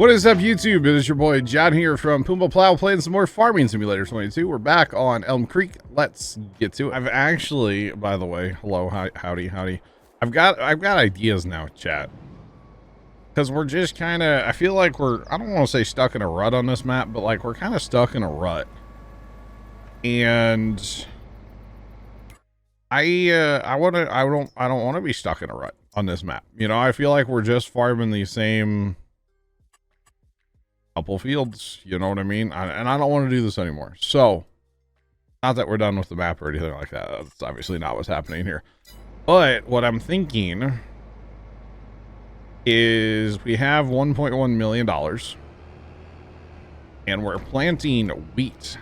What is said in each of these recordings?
What is up, YouTube? It is your boy John here from Puma Plow playing some more Farming Simulator 22. We're back on Elm Creek. Let's get to it. I've actually, by the way, hello, howdy. I've got ideas now, chat. Because we're just kind of, I feel like I don't want to say stuck in a rut on this map, but like we're kind of stuck in a rut. And I don't want to be stuck in a rut on this map. You know, I feel like we're just farming the same couple fields, you know what I mean? And I don't want to do this anymore. So, not that we're done with the map or anything like that. That's obviously not what's happening here. But what I'm thinking is we have $1.1 million and we're planting wheat.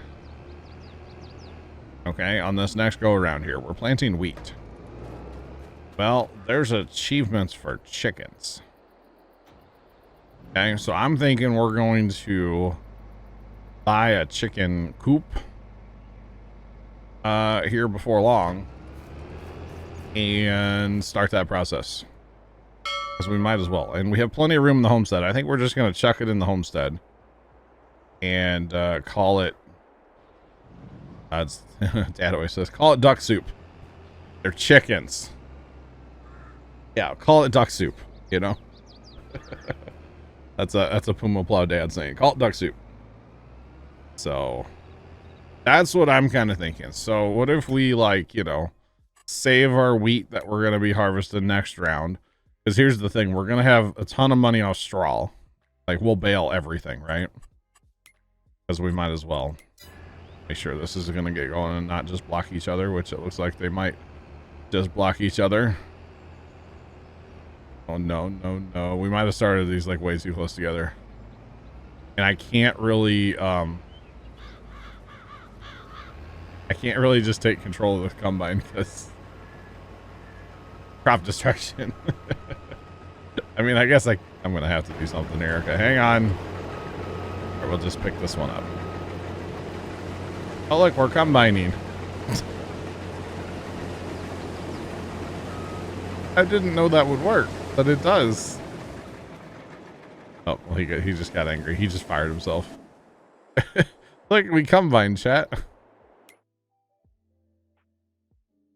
Okay, on this next go around here, we're planting wheat. Well, there's achievements for chickens. Okay, so I'm thinking we're going to buy a chicken coop here before long and start that process, because we might as well. And we have plenty of room in the homestead. I think we're just going to chuck it in the homestead and call it Dad always says call it duck soup. They're chickens. Yeah, call it duck soup, you know. That's a Puma Plow dad saying. Call it duck soup. So that's what I'm kind of thinking. So what if we, like, you know, save our wheat that we're going to be harvesting next round? Because here's the thing. We're going to have a ton of money off straw. Like, we'll bale everything, right? Because we might as well make sure this is going to get going and not just block each other, which it looks like they might just block each other. Oh, no. We might have started these like way too close together. And I can't really just take control of the combine because crop destruction. I mean, I guess I'm going to have to do something here. Okay, hang on. Or we'll just pick this one up. Oh, look, we're combining. I didn't know that would work. But it does. Oh, well, he just got angry. He just fired himself. Like, we combine, chat. It's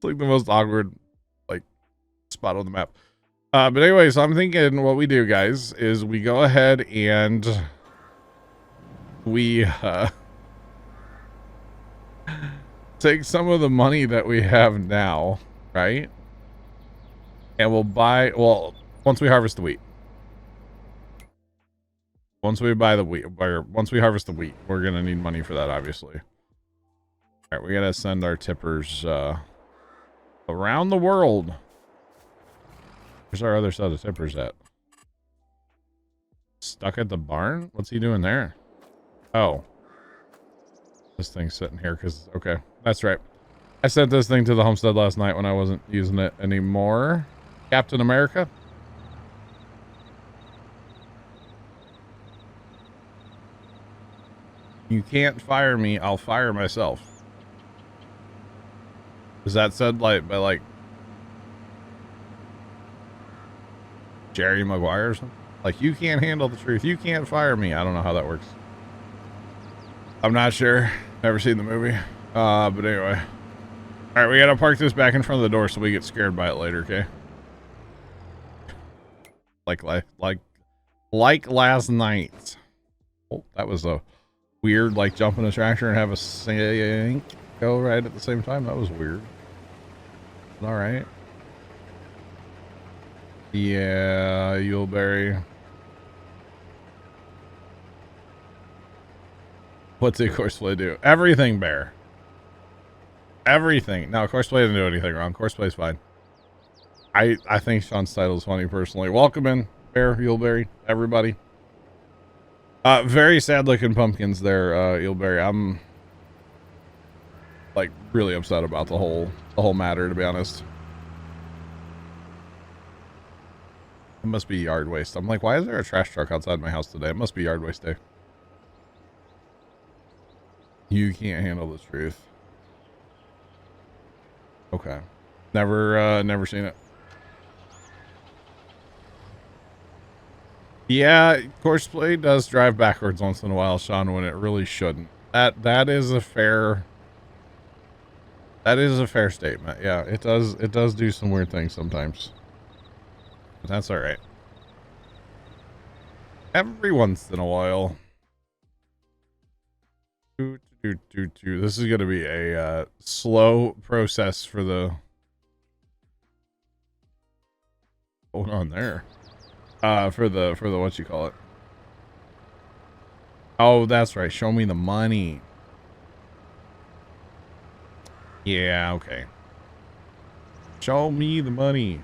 like the most awkward, like, spot on the map. But anyway, so I'm thinking what we do, guys, is we go ahead and we take some of the money that we have now, right? And we'll buy, well, once we harvest the wheat. Once we buy the wheat, or once we harvest the wheat, we're going to need money for that, obviously. All right, we got to send our tippers around the world. Where's our other set of tippers at? Stuck at the barn? What's he doing there? Oh. This thing's sitting here because, okay, that's right. I sent this thing to the homestead last night when I wasn't using it anymore. Captain America. You can't fire me, I'll fire myself. Is that said like by like Jerry Maguire or something? Like, you can't handle the truth, you can't fire me. I don't know how that works. I'm not sure. Never seen the movie. But anyway. Alright, we gotta park this back in front of the door so we get scared by it later, okay? Like last night. Oh, that was a weird, like, jump in a tractor and have a sink go right at the same time. That was weird. All right. Yeah, Yuleberry. What's a Courseplay do? Everything, Bear. Everything. No, Courseplay didn't do anything wrong. Courseplay's fine. I think Sean's title is funny, personally. Welcome in, Bear, Yuleberry, everybody. Very sad looking pumpkins there, Yuleberry. I'm like really upset about the whole matter, to be honest. It must be yard waste. I'm like, why is there a trash truck outside my house today? It must be yard waste day. You can't handle the truth. Okay. Never seen it. Yeah, Courseplay does drive backwards once in a while, Sean, when it really shouldn't. That is a fair statement. Yeah, it does do some weird things sometimes. But that's all right. Every once in a while. This is gonna be a slow process for the hold on there. For the what you call it. Oh, that's right. Show me the money. Yeah, okay. Show me the money.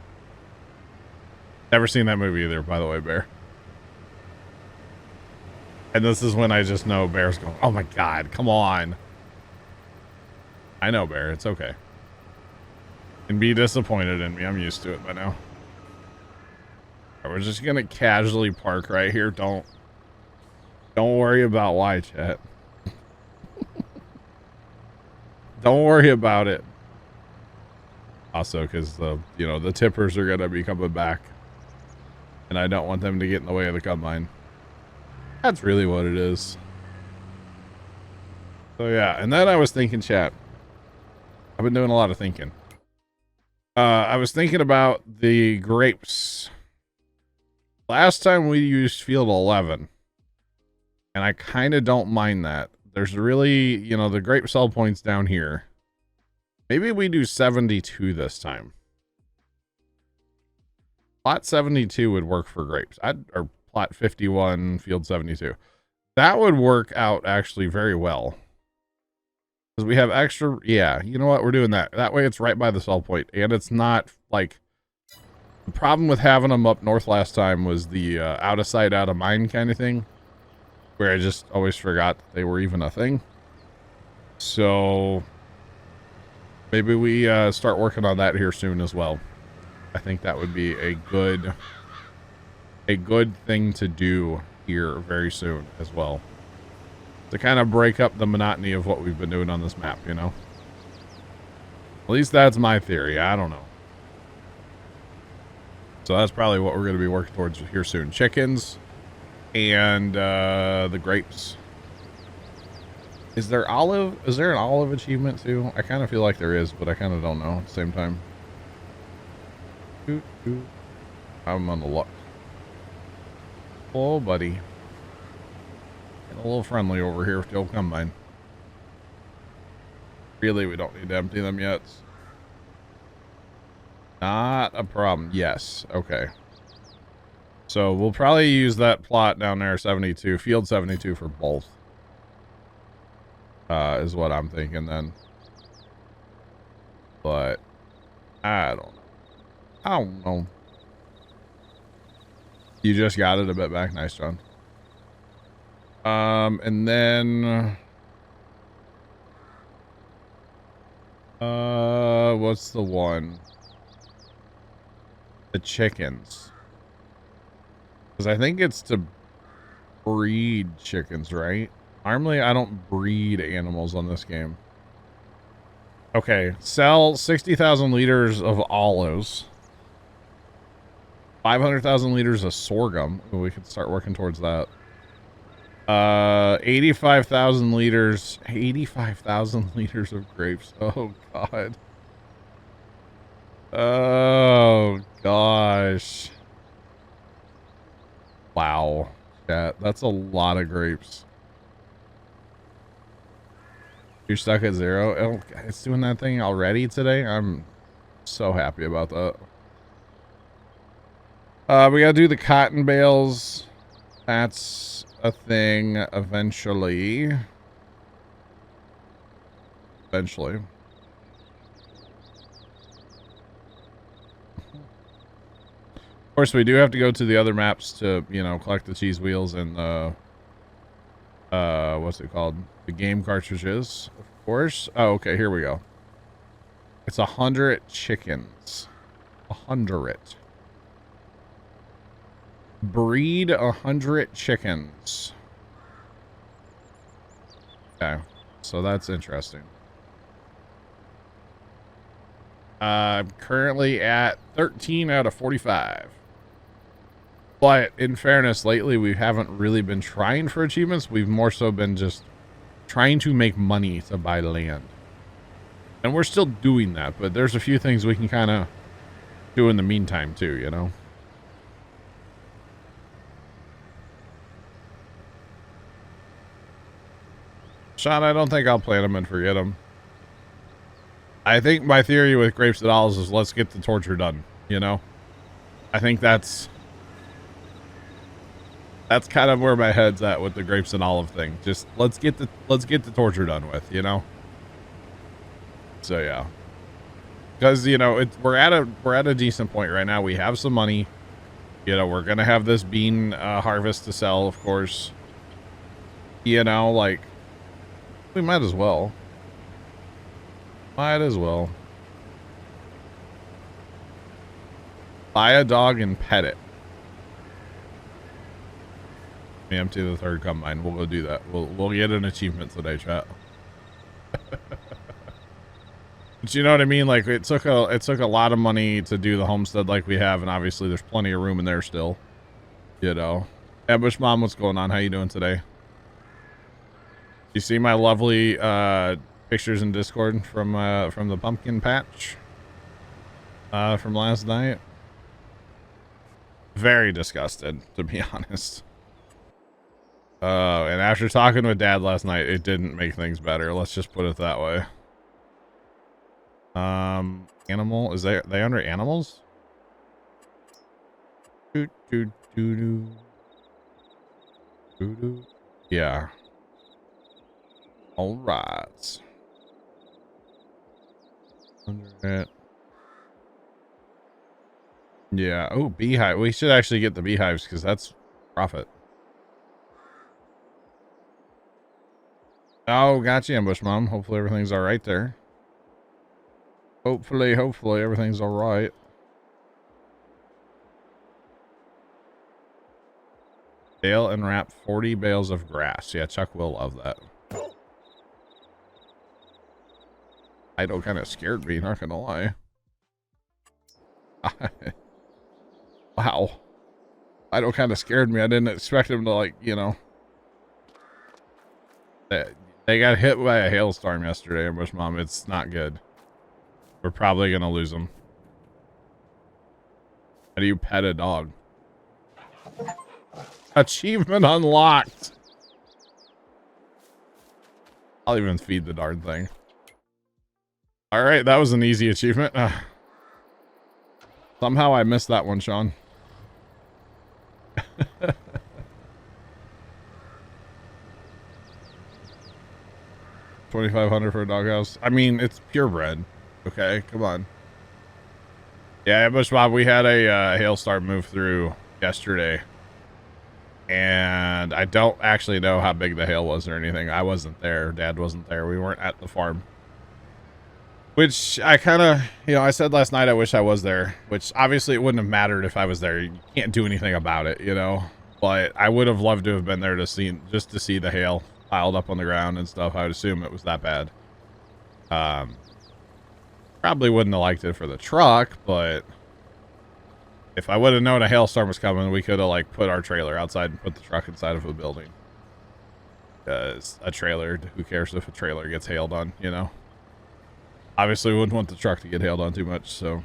Never seen that movie either, by the way, Bear. And this is when I just know Bear's going, oh my God, come on. I know, Bear. It's okay. And be disappointed in me. I'm used to it by now. Right, we're just going to casually park right here. Don't worry about why, chat. Don't worry about it. Also, because the tippers are going to be coming back. And I don't want them to get in the way of the combine. That's really what it is. So yeah, and then I was thinking, chat. I've been doing a lot of thinking. I was thinking about the grapes. Last time we used field 11. And I kind of don't mind that. There's really, the grape sell points down here. Maybe we do 72 this time. Plot 72 would work for grapes. Or plot 51, field 72. That would work out actually very well. Because we have extra, yeah, you know what? We're doing that. That way it's right by the sell point. And it's not, like, the problem with having them up north last time was the out of sight, out of mind kind of thing. Where I just always forgot that they were even a thing. So maybe we start working on that here soon as well. I think that would be a good thing to do here very soon as well. To kind of break up the monotony of what we've been doing on this map, At least that's my theory. I don't know. So that's probably what we're going to be working towards here soon. Chickens and the grapes. Is there an olive achievement too? I kind of feel like there is, but I kind of don't know at the same time. I'm on the luck. Oh, buddy. Getting a little friendly over here with the old combine. Really, we don't need to empty them yet. Not a problem. Yes. Okay. So we'll probably use that plot down there, 72, field 72 for both. Is what I'm thinking then. But I don't know. You just got it a bit back. Nice, John. And then what's the one? The chickens. Because I think it's to breed chickens, right? Normally, I don't breed animals on this game. Okay, sell 60,000 liters of olives. 500,000 liters of sorghum. Ooh, we could start working towards that. 85,000 liters. 85,000 liters of grapes. Oh, God. Oh, gosh. Wow. Chat, that's a lot of grapes. You're stuck at 0? Oh, it's doing that thing already today? I'm so happy about that. We gotta do the cotton bales. That's a thing eventually. Eventually. Of course, we do have to go to the other maps to, collect the cheese wheels and the, what's it called? The game cartridges, of course. Oh, okay, here we go. It's 100 chickens. 100. Breed 100 chickens. Okay, so that's interesting. I'm currently at 13 out of 45. But in fairness, lately we haven't really been trying for achievements. We've more so been just trying to make money to buy land. And we're still doing that, but there's a few things we can kind of do in the meantime too, you know? Sean, I don't think I'll plant them and forget them. I think my theory with grapes and olives is let's get the torture done, you know? I think that's kind of where my head's at with the grapes and olive thing. Just let's get the torture done with, you know? So yeah. Because, you know, we're at a decent point right now. We have some money. You know, we're gonna have this bean harvest to sell, of course. You know, like, we might as well. Might as well. Buy a dog and pet it. Let me empty the third combine. We'll go do that. We'll get an achievement today, chat. But you know what I mean? Like, it took a lot of money to do the homestead like we have, and obviously there's plenty of room in there still. You know. Ambush Mom, what's going on? How you doing today? You see my lovely pictures in Discord from the pumpkin patch from last night? Very disgusted, to be honest. And after talking with Dad last night, it didn't make things better. Let's just put it that way. Animal, is they under animals? Yeah. All right. Under it. Yeah. Oh, beehive. We should actually get the beehives because that's profit. Oh, gotcha, Ambush Mom. Hopefully everything's all right there. Hopefully everything's all right. Bale and wrap 40 bales of grass. Yeah, Chuck will love that. Ido kind of scared me, not gonna lie. Wow. Ido kind of scared me. I didn't expect him to, like, you know. They got hit by a hailstorm yesterday, Ambush Mom. It's not good. We're probably gonna lose them. How do you pet a dog? Achievement unlocked. I'll even feed the darn thing. All right, that was an easy achievement. Somehow I missed that one, Sean. $2,500 for a doghouse. I mean, it's purebred. Okay, come on. Yeah, Ambush Bob, we had a hailstorm move through yesterday. And I don't actually know how big the hail was or anything. I wasn't there. Dad wasn't there. We weren't at the farm. Which I kind of, you know, I said last night I wish I was there. Which obviously it wouldn't have mattered if I was there. You can't do anything about it, you know. But I would have loved to have been there to see, just to see the hail piled up on the ground and stuff. I would assume it was that bad. Probably wouldn't have liked it for the truck, but if I would have known a hailstorm was coming, we could have, like, put our trailer outside and put the truck inside of a building. Because a trailer, who cares if a trailer gets hailed on, you know? Obviously, we wouldn't want the truck to get hailed on too much, so.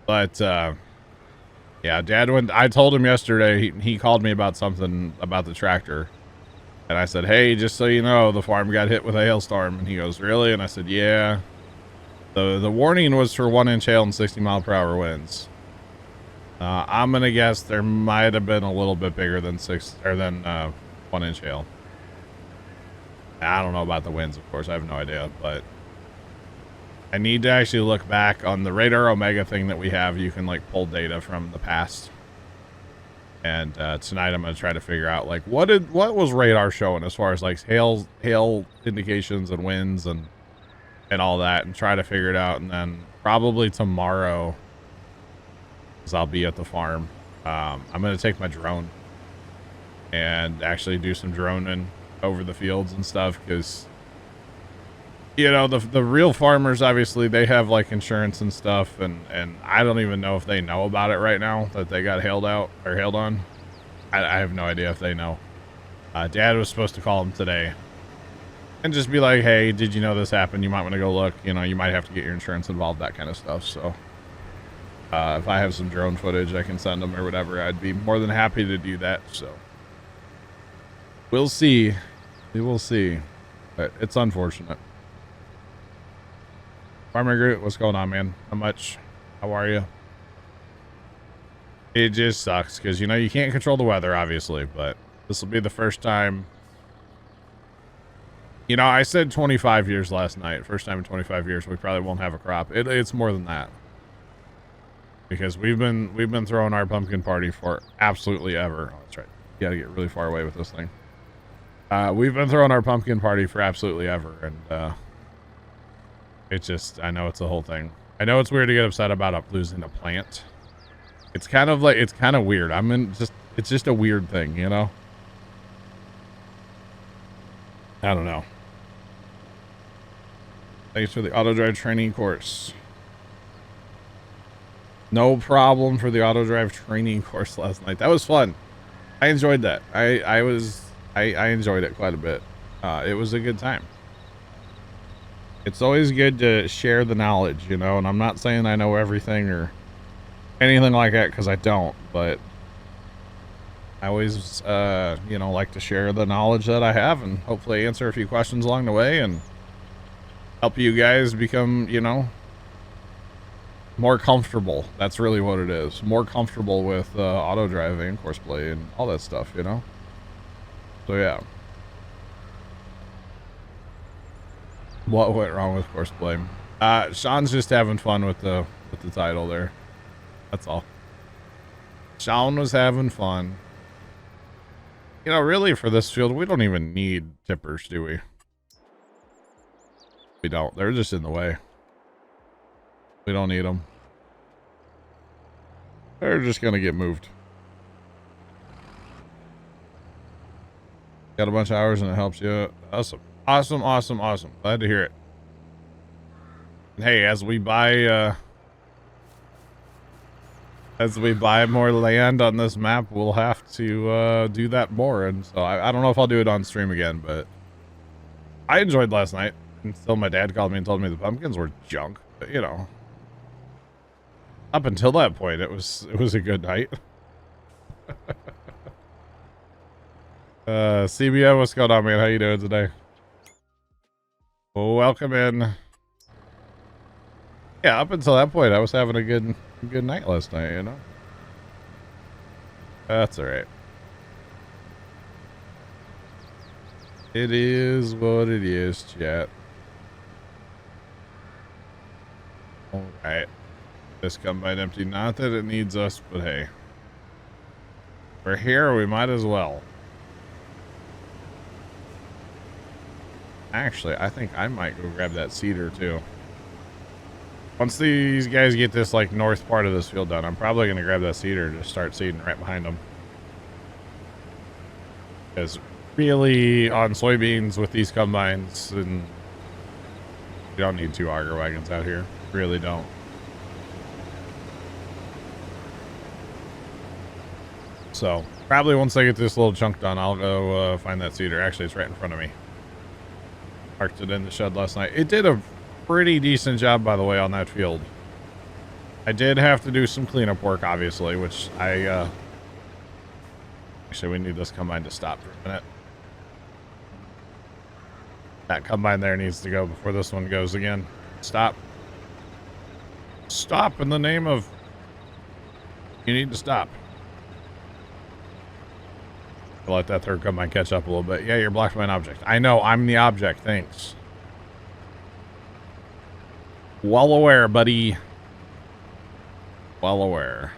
But, yeah, Dad went, I told him yesterday, he called me about something about the tractor. And I said, hey, just so you know, the farm got hit with a hailstorm. And he goes, really? And I said, yeah. The warning was for 1-inch hail and 60-mile-per-hour winds. I'm gonna guess there might have been a little bit bigger than 1-inch hail. I don't know about the winds, of course. I have no idea, but I need to actually look back on the Radar Omega thing that we have. You can, like, pull data from the past. And tonight I'm gonna try to figure out, like, what was radar showing as far as, like, hail indications and winds and all that, and try to figure it out. And then probably tomorrow, because I'll be at the farm, I'm gonna take my drone and actually do some droning over the fields and stuff, because You know, the real farmers, obviously, they have like insurance and stuff, and I don't even know if they know about it right now that they got hailed out or hailed on. I have no idea if they know. Dad was supposed to call them today and just be like, hey, did you know this happened? You might want to go look. You know, you might have to get your insurance involved, that kind of stuff. So if I have some drone footage I can send them or whatever, I'd be more than happy to do that. So we'll see. We will see. But it's unfortunate. Farmer Groot, what's going on, man? How much? How are you? It just sucks because, you know, you can't control the weather, obviously, but this will be the first time. You know, I said 25 years last night. First time in 25 years we probably won't have a crop. It's more than that. Because we've been throwing our pumpkin party for absolutely ever. Oh, that's right. You gotta get really far away with this thing. We've been throwing our pumpkin party for absolutely ever, and it's just, I know it's the whole thing. I know it's weird to get upset about losing a plant. It's kind of like, it's kind of weird. It's just a weird thing, you know? I don't know. Thanks for the auto drive training course. No problem for the auto drive training course last night. That was fun. I enjoyed that. I enjoyed it quite a bit. It was a good time. It's always good to share the knowledge, you know, and I'm not saying I know everything or anything like that, because I don't, but I always, you know, like to share the knowledge that I have and hopefully answer a few questions along the way and help you guys become, you know, more comfortable. That's really what it is. More comfortable with auto driving, courseplay, and all that stuff, you know? So, yeah. What went wrong with courseplay? Sean's just having fun with the title there. That's all. Sean was having fun. You know, really, for this field, we don't even need tippers, do we? We don't. They're just in the way. We don't need them. They're just going to get moved. Got a bunch of hours and it helps you. Awesome. Awesome, awesome, awesome. Glad to hear it. And hey, as we buy more land on this map, we'll have to do that more. And so I don't know if I'll do it on stream again, but I enjoyed last night. Until my dad called me and told me the pumpkins were junk. But, you know, up until that point, it was a good night. CBO, what's going on, man? How you doing today? Welcome in. Yeah, up until that point, I was having a good night last night, you know? That's alright. It is what it is, chat. Alright. This combine empty. Not that it needs us, but hey. We're here, we might as well. Actually, I think I might go grab that seeder too. Once these guys get this like north part of this field done, I'm probably going to grab that seeder and just start seeding right behind them. Because really, on soybeans with these combines, and you don't need 2 auger wagons out here. Really don't. So, probably once I get this little chunk done, I'll go find that seeder. Actually, it's right in front of me. Parked it in the shed last night. It did a pretty decent job, by the way, on that field. I did have to do some cleanup work, obviously, which I, actually, we need this combine to stop for a minute. That combine there needs to go before this one goes again. Stop. Stop in the name of... You need to stop. I'll let that third combine catch up a little bit. Yeah, you're blocked by an object. I know, I'm the object. Thanks. Well aware, buddy. Well aware.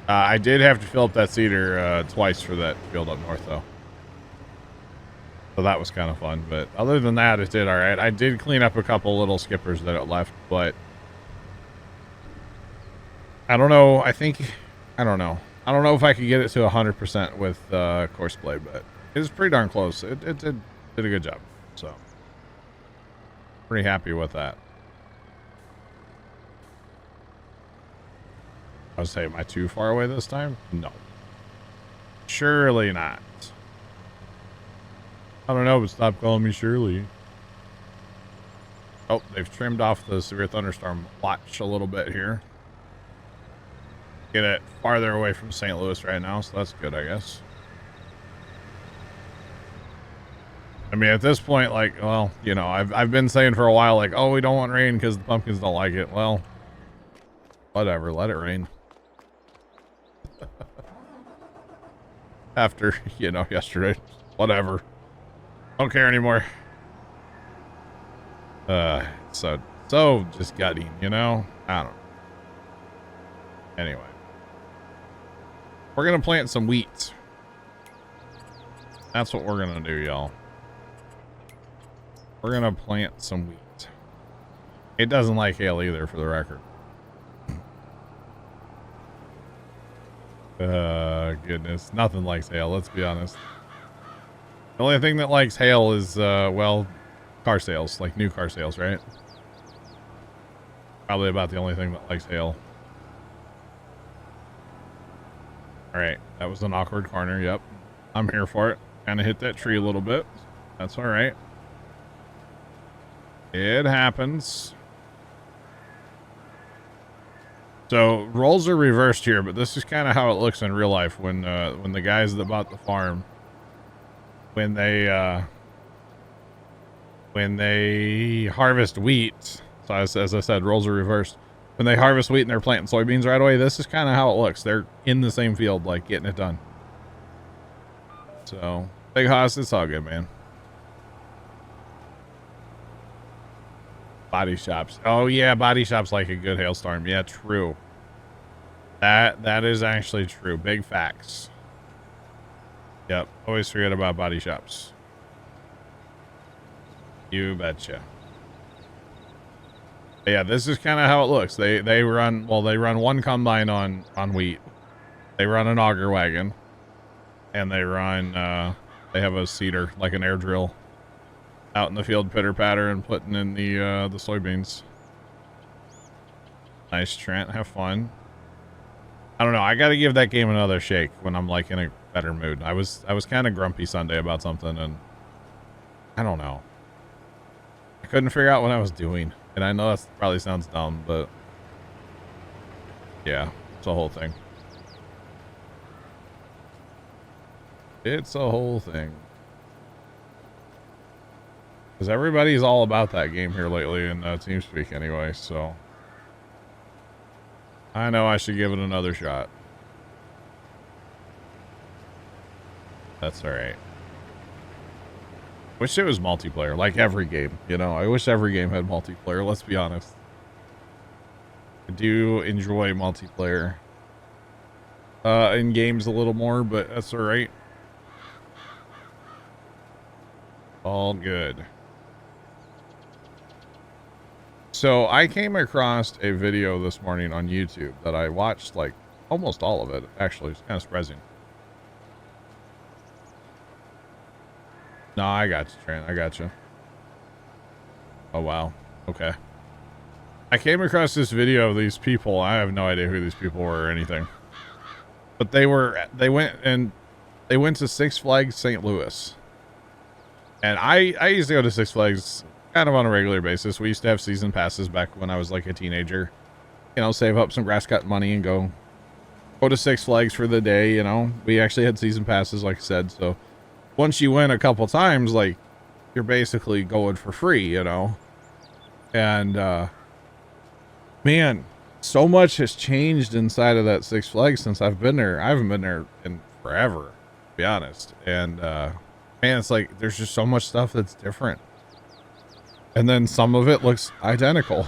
I did have to fill up that seeder twice for that field up north, though. So that was kind of fun. But other than that, it did all right. I did clean up a couple little skippers that it left, but I don't know. I don't know. I don't know if I could get it to 100% with courseplay, but it was pretty darn close. It did a good job. So pretty happy with that. I was saying, am I too far away this time? No. Surely not. I don't know, but stop calling me Shirley. Oh, they've trimmed off the severe thunderstorm watch a little bit here. Get it farther away from St. Louis right now, so that's good, I guess. I mean, at this point, like, well, you know, I've been saying for a while, like, oh, we don't want rain because the pumpkins don't like it. Well, whatever, let it rain. After, you know, yesterday, whatever. Don't care anymore. So just gutting, you know? I don't know. Anyway. We're gonna plant some wheat. That's what we're gonna do, y'all. We're gonna plant some wheat. It doesn't like hail either, for the record. Goodness. Nothing likes hail, let's be honest. The only thing that likes hail is, well, car sales, like new car sales, right? Probably about the only thing that likes hail. Alright, that was an awkward corner, yep. I'm here for it. Kind of hit that tree a little bit. That's alright. It happens. So, roles are reversed here, but this is kind of how it looks in real life when the guys that bought the farm, when they harvest wheat, so as I said, roles are reversed. When they harvest wheat and they're planting soybeans right away, this is kind of how it looks. They're in the same field, like, getting it done. So, Big Hoss, it's all good, man. Body shops. Oh, yeah, body shops like a good hailstorm. Yeah, true. That is actually true. Big facts. Yep, always forget about body shops. You betcha. But yeah, this is kind of how it looks. They run one combine on wheat. They run an auger wagon, and they run they have a seeder, like an air drill, out in the field, pitter patter, and putting in the soybeans. Nice, Trent. Have fun. I don't know. I got to give that game another shake when I'm like in a better mood. I was kind of grumpy Sunday about something, and I don't know. I couldn't figure out what I was doing, and I know that probably sounds dumb, but yeah, it's a whole thing. It's a whole thing. Because everybody's all about that game here lately in TeamSpeak anyway, so I know I should give it another shot. That's alright. Wish it was multiplayer, like every game, you know? I wish every game had multiplayer, let's be honest. I do enjoy multiplayer in games a little more, but that's alright. All good. So I came across a video this morning on YouTube that I watched, like, almost all of it, actually. It's kind of surprising. No, I got you, Trent. I got you. Oh, wow. Okay. I came across this video of these people. I have no idea who these people were or anything. But they went to Six Flags St. Louis. And I used to go to Six Flags kind of on a regular basis. We used to have season passes back when I was like a teenager. You know, save up some grass cut money and go to Six Flags for the day, you know. We actually had season passes, like I said, so once you win a couple times, like, you're basically going for free, you know. And man, so much has changed inside of that Six Flags since I've been there. I haven't been there in forever, to be honest. And man, it's like there's just so much stuff that's different. And then some of it looks identical,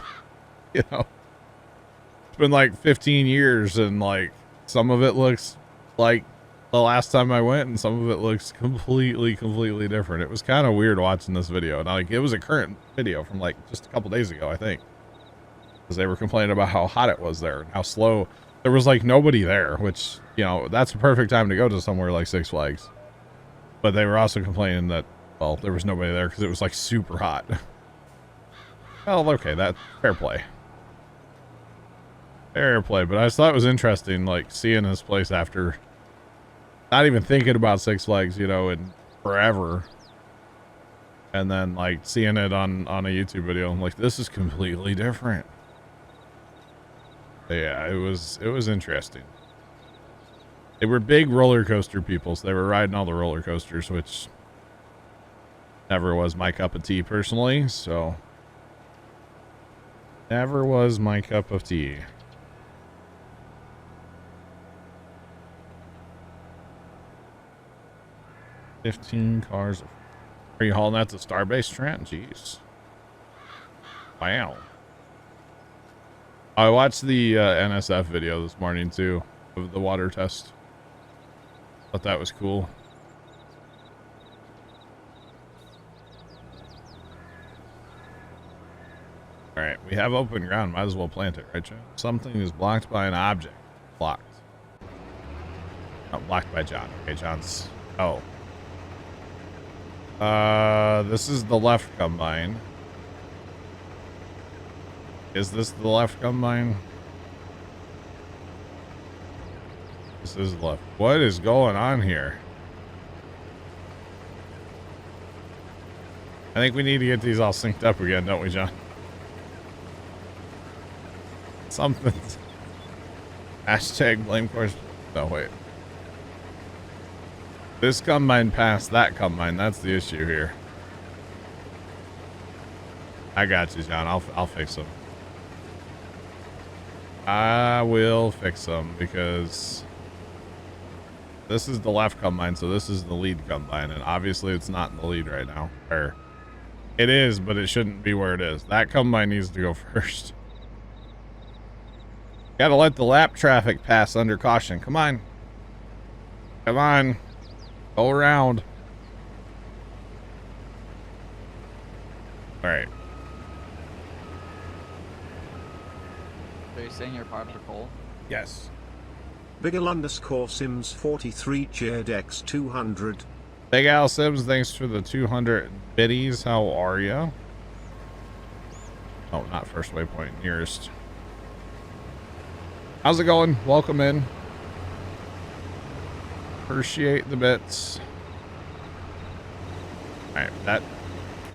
you know. It's been like 15 years, and like some of it looks like the last time I went, and some of it looks completely different. It was kind of weird watching this video. And like, it was a current video from like just a couple days ago, I think, because they were complaining about how hot it was there and how slow. There was like nobody there, which, you know, that's a perfect time to go to somewhere like Six Flags. But they were also complaining that, well, there was nobody there because it was like super hot. Well, okay, that's fair play. Fair play, but I just thought it was interesting, like, seeing his place after not even thinking about Six Flags, you know, in forever. And then, like, seeing it on a YouTube video, I'm like, this is completely different. But yeah, it was interesting. They were big roller coaster people, so they were riding all the roller coasters, which never was my cup of tea personally, so never was my cup of tea. $15 cars. Are you hauling that to Starbase, Trent? Jeez. Wow. I watched the NSF video this morning too of the water test. Thought that was cool. All right, we have open ground. Might as well plant it, right, John? Something is blocked by an object. Blocked. Not blocked by John. Okay, John's. Oh. This is the left combine. Is this the left combine? This is left. What is going on here? I think we need to get these all synced up again, don't we, John? Something. Hashtag blame course. No, wait. This combine passed that combine. That's the issue here. I got you, John. I'll fix them. I will fix them because this is the left combine, so this is the lead combine, and obviously it's not in the lead right now. Or it is, but it shouldn't be where it is. That combine needs to go first. Gotta let the lap traffic pass under caution. Come on. Come on. Go around. All right. So you're saying you're part of the poll? Yes. Bigel_Sims43 cheered X200. Big Al Sims, thanks for the 200 biddies. How are ya? Oh, not first waypoint, nearest. How's it going? Welcome in. Appreciate the bits. Alright, that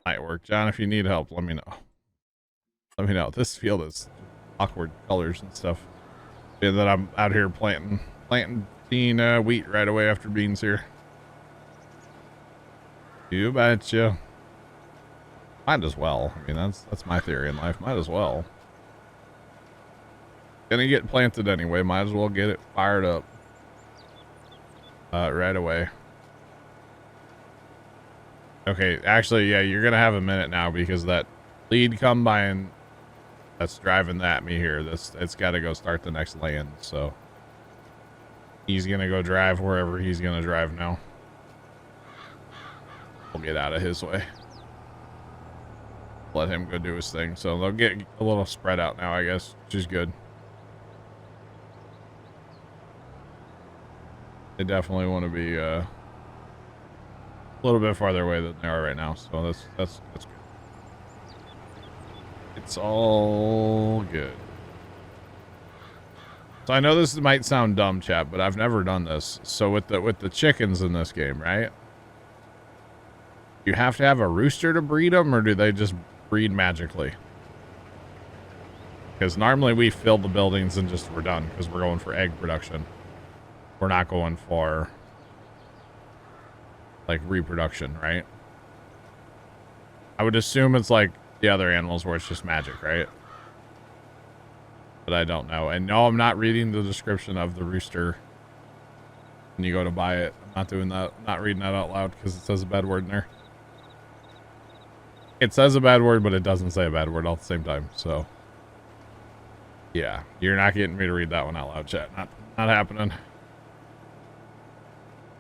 might work. John, if you need help, let me know. Let me know. This field is awkward colors and stuff. Yeah, that I'm out here planting bean wheat right away after beans here. You betcha. Might as well. I mean, that's my theory in life. Might as well. Gonna get planted anyway. Might as well get it fired up. Right away. Okay, actually, yeah, you're gonna have a minute now because that lead combine that's driving that at me here, it's got to go start the next land. So he's gonna go drive wherever he's gonna drive now. We'll get out of his way. Let him go do his thing. So they'll get a little spread out now, I guess, which is good. They definitely want to be a little bit farther away than they are right now, so that's good. It's all good. So I know this might sound dumb, chat, but I've never done this. So with the chickens in this game, right? You have to have a rooster to breed them, or do they just breed magically? Because normally we fill the buildings and just we're done because we're going for egg production. We're not going for like reproduction, right? I would assume it's like the other animals where it's just magic, right? But I don't know. And no, I'm not reading the description of the rooster when you go to buy it. I'm not doing that. I'm not reading that out loud because it says a bad word in there. It says a bad word, but it doesn't say a bad word all at the same time. So yeah, you're not getting me to read that one out loud, chat. Not happening.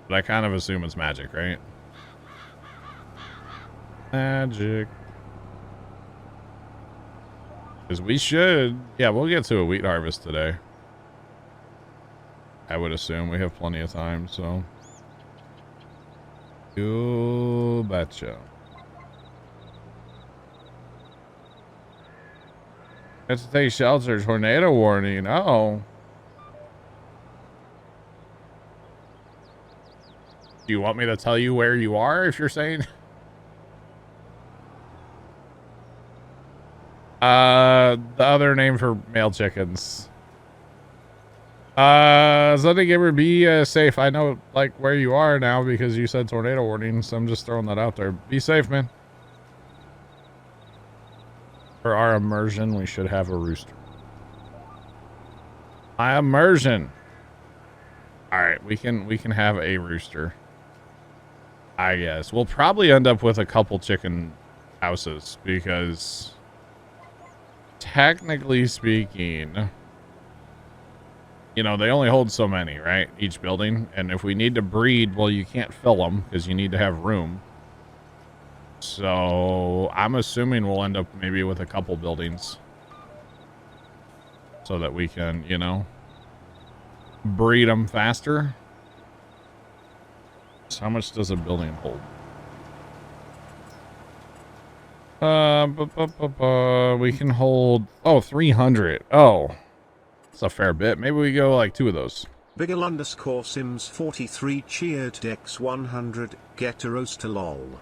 But I kind of assume it's magic, right? Magic. Because we should... Yeah, we'll get to a wheat harvest today. I would assume we have plenty of time, so... You betcha. Have to take shelter. Tornado warning. Oh. Do you want me to tell you where you are if you're saying? The other name for male chickens. Sunday Gamer, be safe. I know like where you are now because you said tornado warning, so I'm just throwing that out there. Be safe, man. For our immersion, we should have a rooster. My immersion. All right, we can have a rooster. I guess we'll probably end up with a couple chicken houses because technically speaking, you know, they only hold so many, right? Each building. And if we need to breed, well, you can't fill them because you need to have room. So I'm assuming we'll end up maybe with a couple buildings so that we can, you know, breed them faster. So how much does a building hold? We can hold, 300. Oh, that's a fair bit. Maybe we go like 2 of those. Biggle_Sims 43 cheered Dex 100 get a roaster lol.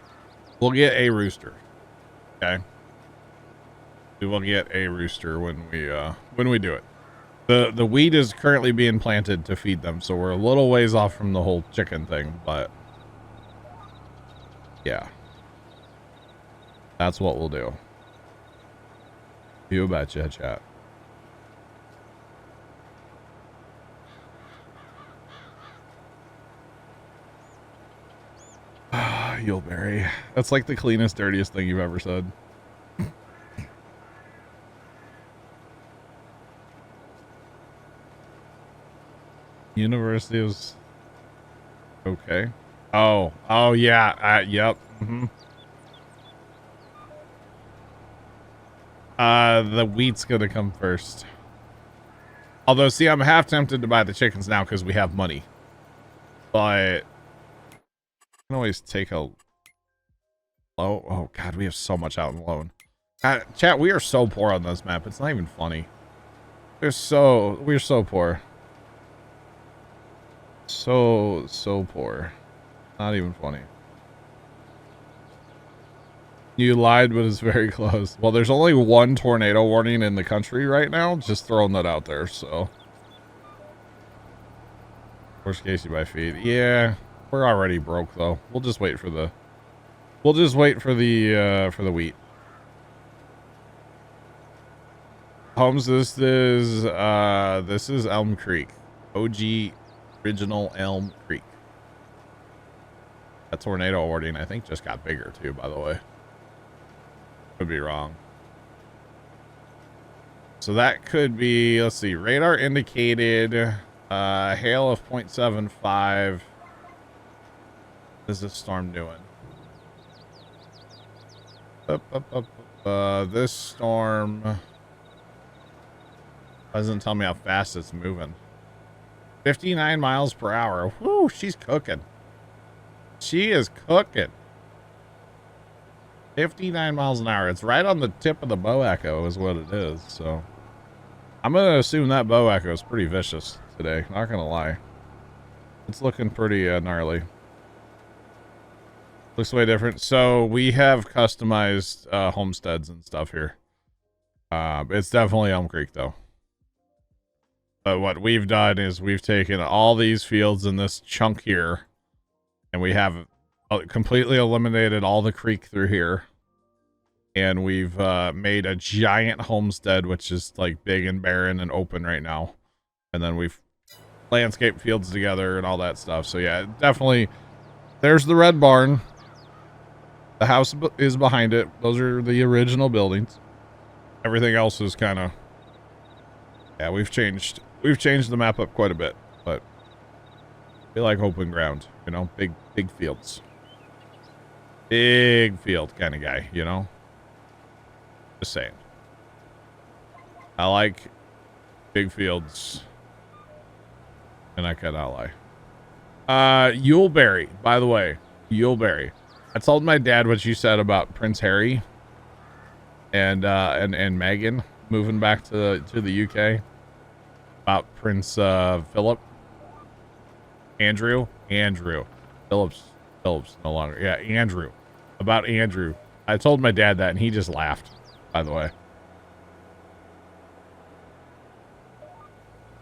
We'll get a rooster. Okay. We will get a rooster when we do it. The wheat is currently being planted to feed them, so we're a little ways off from the whole chicken thing, but yeah. That's what we'll do. You betcha, chat. Yuleberry. That's like the cleanest, dirtiest thing you've ever said. University is okay. Oh yeah. Yep. Mm-hmm. The wheat's gonna come first. Although, see, I'm half tempted to buy the chickens now because we have money. But I can always take a low. Oh God, we have so much out in loan. Chat, we are so poor on this map. It's not even funny. We're so poor. So poor. Not even funny. You lied, but it's very close. Well, there's only 1 tornado warning in the country right now. Just throwing that out there, so. Worst case, you buy feed. Yeah, we're already broke though. We'll just wait for the wheat. Holmes, this is Elm Creek. OG original Elm Creek. That tornado warning, I think, just got bigger too, by the way. Could be wrong. So that could be, let's see, radar indicated hail of 0.75. What is this storm doing? This storm doesn't tell me how fast it's moving. 59 miles per hour. Whoo, she's cooking. She is cooking. 59 miles an hour. It's right on the tip of the bow echo is what it is. So I'm going to assume that bow echo is pretty vicious today. Not going to lie. It's looking pretty gnarly. Looks way different. So we have customized homesteads and stuff here. It's definitely Elm Creek though. But what we've done is we've taken all these fields in this chunk here, and we have completely eliminated all the creek through here. And we've made a giant homestead, which is like big and barren and open right now. And then we've landscaped fields together and all that stuff. So yeah, definitely. There's the red barn. The house is behind it. Those are the original buildings. Everything else is kind of, yeah, we've changed the map up quite a bit, but we like open ground, you know, big fields. Big field kind of guy, you know? Just saying. I like big fields. And I cannot lie. Yuleberry, by the way. Yuleberry. I told my dad what you said about Prince Harry and Meghan. moving back to the UK about Prince Philip. Andrew Phillips no longer. Yeah, Andrew. About Andrew. I told my dad that and he just laughed, by the way.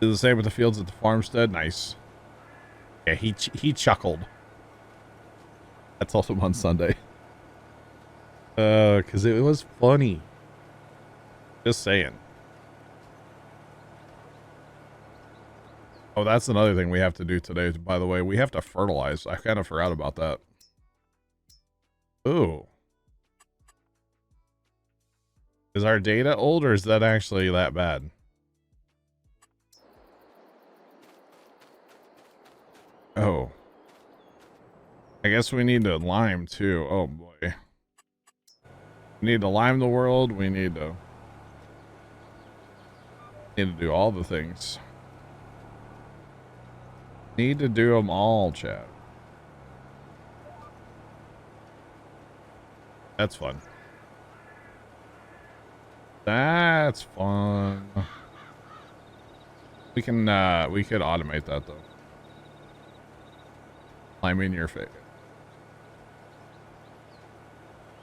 Do the same with the fields at the farmstead. Nice. Yeah, he chuckled. I told him on Sunday. Because it was funny. Just saying. Oh, that's another thing we have to do today, by the way. We have to fertilize. I kind of forgot about that. Ooh. Is our data old or is that actually that bad? Oh. I guess we need to lime too. Oh boy. We need to lime the world. We need to do all the things. Need to do them all, chat. That's fun. That's fun. We can we could automate that though. Liming your face.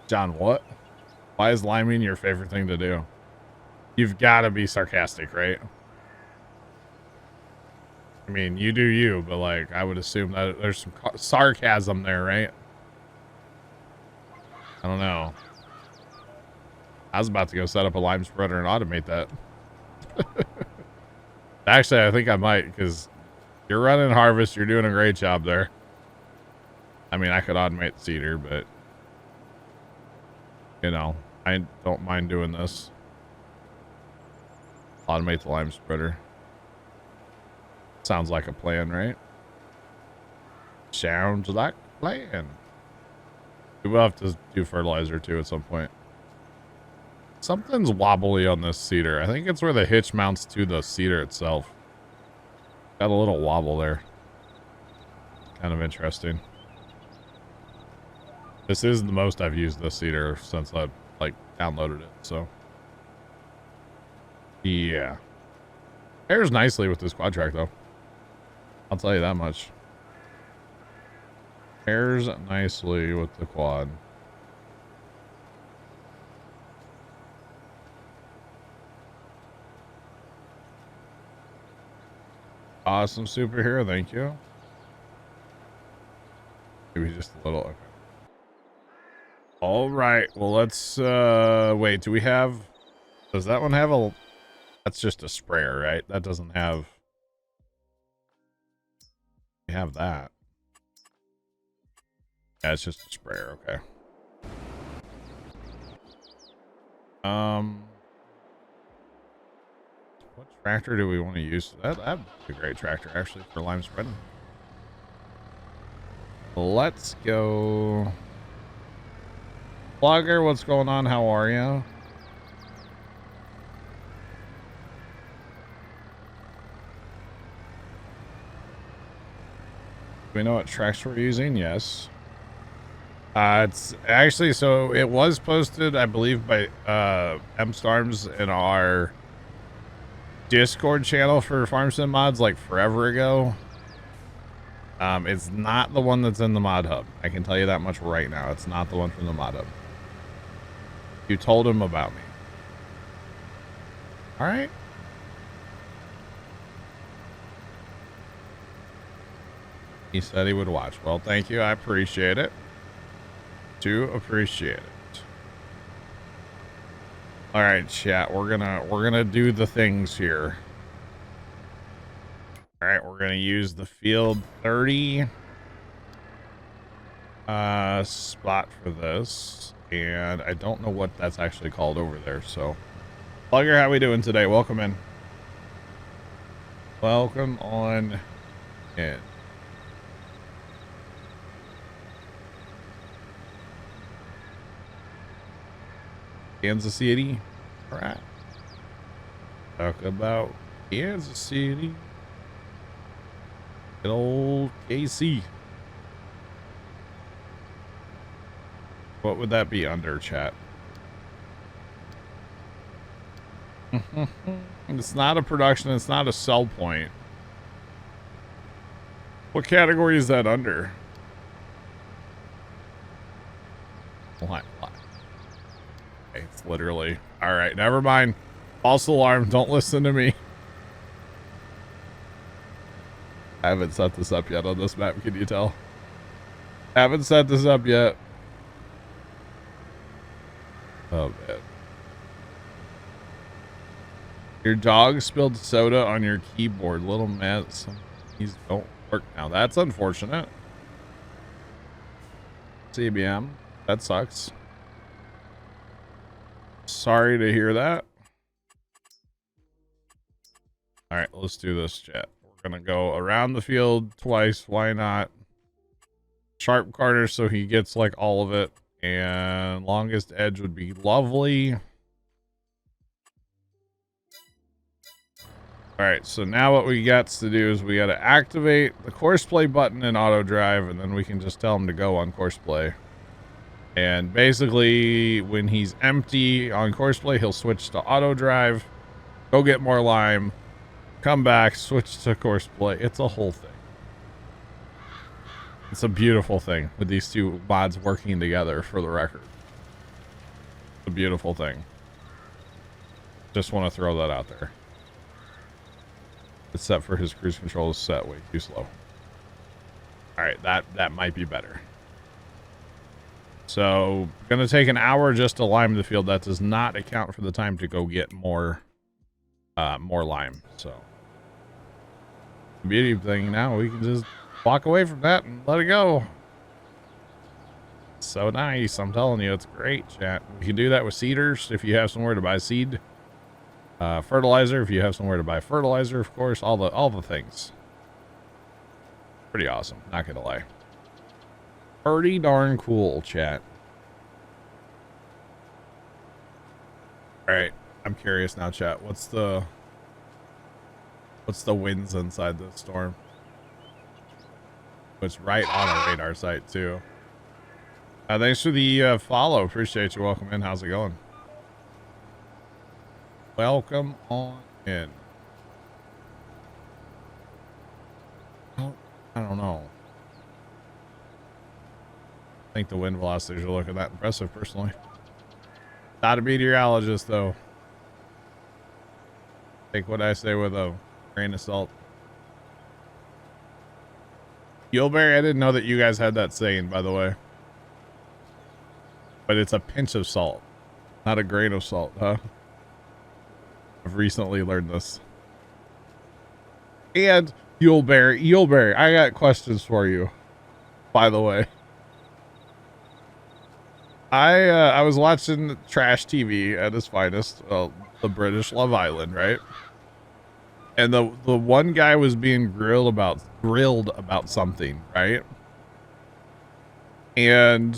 John, what? Why is liming your favorite thing to do? You've got to be sarcastic, right? I mean, you do you, but like, I would assume that there's some sarcasm there, right? I don't know. I was about to go set up a lime spreader and automate that. Actually, I think I might, because you're running harvest. You're doing a great job there. I mean, I could automate the cedar, but you know, I don't mind doing this. Automate the lime spreader. Sounds like a plan, right? Sounds like a plan. We will have to do fertilizer too at some point. Something's wobbly on this cedar. I think it's where the hitch mounts to the cedar itself. Got a little wobble there. Kind of interesting. This is the most I've used this cedar since I like downloaded it, so yeah. Pairs nicely with this quad track though. I'll tell you that much. Pairs nicely with the quad. Awesome superhero, thank you. Maybe just a little. Okay. All right. Well, let's wait. Do we have? Does that one have a? That's just a sprayer, right? That doesn't have. We have that. Yeah, it's just a sprayer. Okay. What tractor do we want to use? That'd be a great tractor actually for lime spreading. Let's go. Blogger, what's going on? How are you? Do we know what tracks we're using? Yes. It's actually, so it was posted, I believe, by M Storms in our Discord channel for Farm Sim mods like forever ago. It's not the one that's in the mod hub. I can tell you that much right now. It's not the one from the mod hub. You told him about me. All right. He said he would watch. Well, thank you. I appreciate it. Do appreciate it. All right, chat. We're gonna do the things here. All right, we're gonna use the field 30 spot for this, and I don't know what that's actually called over there. So, Plugger, how we doing today? Welcome in. Welcome on in. Kansas City. All right. Talk about Kansas City. Good old KC. What would that be under, chat? It's not a production. It's not a sell point. What category is that under? What? Okay, it's literally. All right, never mind. False alarm. Don't listen to me. I haven't set this up yet on this map. Can you tell? Haven't set this up yet. Oh, man. Your dog spilled soda on your keyboard. Little man, some keys don't work now. That's unfortunate. CBM. That sucks. Sorry to hear that. All right, let's do this, chat. We're going to go around the field twice. Why not? Sharp corner so he gets like all of it. And longest edge would be lovely. All right, so now what we got to do is we got to activate the course play button in auto drive, and then we can just tell him to go on course play. And basically, when he's empty on course play, he'll switch to auto drive, go get more lime, come back, switch to course play. It's a whole thing. It's a beautiful thing with these two mods working together, for the record. It's a beautiful thing. Just want to throw that out there. Except for his cruise control is set way too slow. All right, that might be better. So, gonna take an hour just to lime the field. That does not account for the time to go get more lime. So, beauty thing now, we can just walk away from that and let it go. So nice, I'm telling you, it's great, chat. You can do that with seeders if you have somewhere to buy seed. Fertilizer if you have somewhere to buy fertilizer, of course. All the things. Pretty awesome, not gonna lie. Pretty darn cool, chat. All right, I'm curious now, chat. What's the winds inside the storm? It's right on our radar site too. Thanks for the follow. Appreciate you. Welcome in. How's it going? Welcome on in. Oh, I don't know. I think the wind velocities are looking that impressive, personally. Not a meteorologist, though. Take what I say with a grain of salt. Gilberry, I didn't know that you guys had that saying, by the way. But it's a pinch of salt, not a grain of salt, huh? I've recently learned this. And Yuleberry, I got questions for you, by the way. I was watching trash TV at its finest, the British Love Island, right? And the one guy was being grilled about something, right? And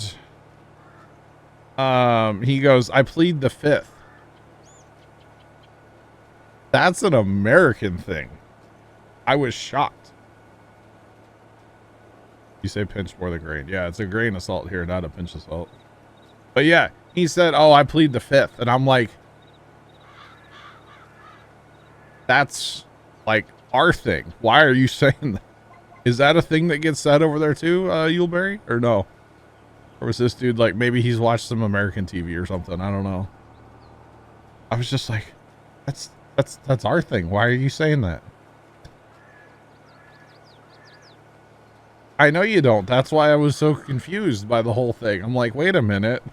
he goes, "I plead the fifth." That's an American thing. I was shocked. You say pinch more than grain. Yeah, it's a grain of salt here, not a pinch of salt. But yeah, he said, "Oh, I plead the fifth." And I'm like, that's like our thing. Why are you saying that? Is that a thing that gets said over there too, Yuleberry? Or no? Or was this dude like, maybe he's watched some American TV or something? I don't know. I was just like, that's our thing. Why are you saying that? I know you don't. That's why I was so confused by the whole thing. I'm like, wait a minute.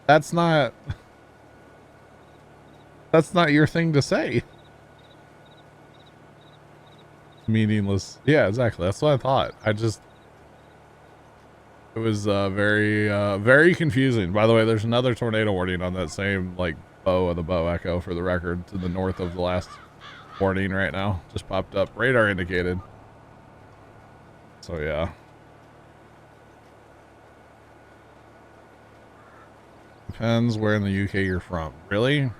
That's not your thing to say. Meaningless. Yeah, exactly. That's what I thought. It was very confusing. By the way, there's another tornado warning on that same like bow of the bow echo, for the record, to the north of the last warning right now. Just popped up. Radar indicated. So yeah. Depends where in the UK you're from. Really?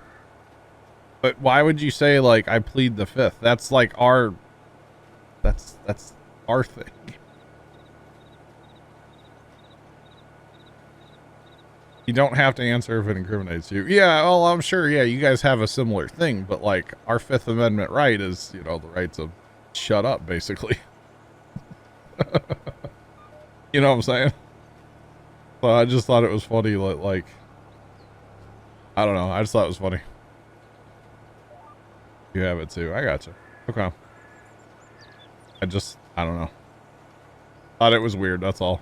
But why would you say like, I plead the fifth? That's like our thing. You don't have to answer if it incriminates you. Yeah, well, I'm sure, yeah, you guys have a similar thing, but like our Fifth Amendment right is, you know, the right to shut up, basically. You know what I'm saying? So I just thought it was funny, like, I don't know, I just thought it was funny. You have it too. I gotcha. Okay. I don't know. Thought it was weird, that's all.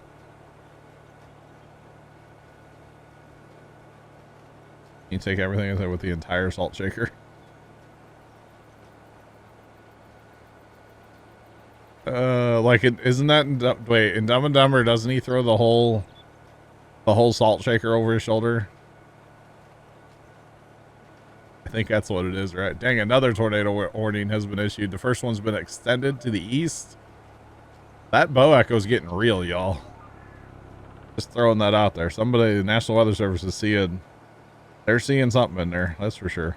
You take everything with the entire salt shaker. Like isn't that in Dumb and Dumber, doesn't he throw the whole salt shaker over his shoulder? I think that's what it is, right? Dang, another tornado warning has been issued. The first one's been extended to the east. That bow echo's getting real, y'all. Just throwing that out there. Somebody, the National Weather Service is seeing, they're seeing something in there. That's for sure.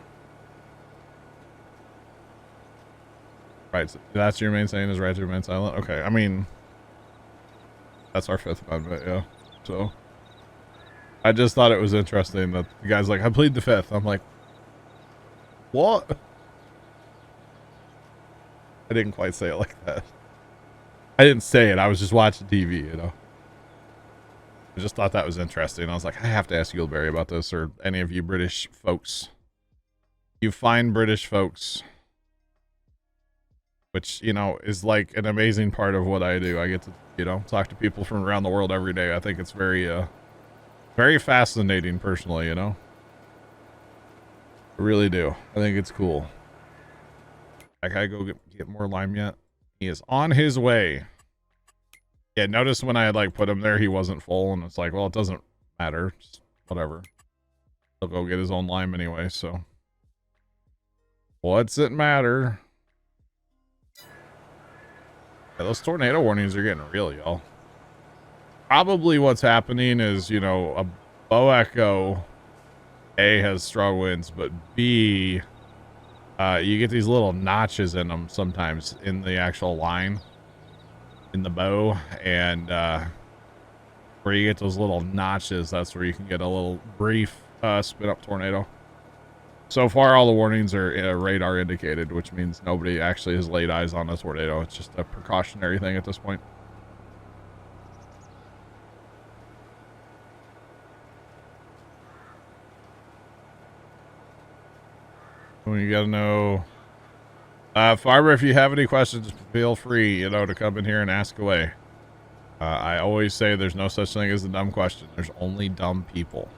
Right. So that's your main saying is right to remain silent. Okay. I mean, that's our Fifth Amendment. Yeah. So I just thought it was interesting that the guy's like, I plead the Fifth. I'm like, what? I didn't quite say it like that. I didn't say it. I was just watching TV, you know. I just thought that was interesting. I was like, I have to ask Yuleberry about this, or any of you British folks. You fine British folks. Which, you know, is like an amazing part of what I do. I get to, you know, talk to people from around the world every day. I think it's very, very fascinating personally, you know. I really do. I think it's cool. I gotta go get more lime yet. He is on his way. Yeah, notice when I had like put him there, he wasn't full, and it's like, well, it doesn't matter. Just whatever. He'll go get his own lime anyway, so. What's it matter? Yeah, those tornado warnings are getting real, y'all. Probably what's happening is, you know, a bow echo, A, has strong winds, but B, you get these little notches in them sometimes in the actual line in the bow, and where you get those little notches, that's where you can get a little brief spin up tornado. So far, all the warnings are radar indicated, which means nobody actually has laid eyes on a tornado. It's just a precautionary thing at this point. Well, you gotta know, Farmer, if you have any questions, feel free, you know, to come in here and ask away. I always say there's no such thing as a dumb question. There's only dumb people.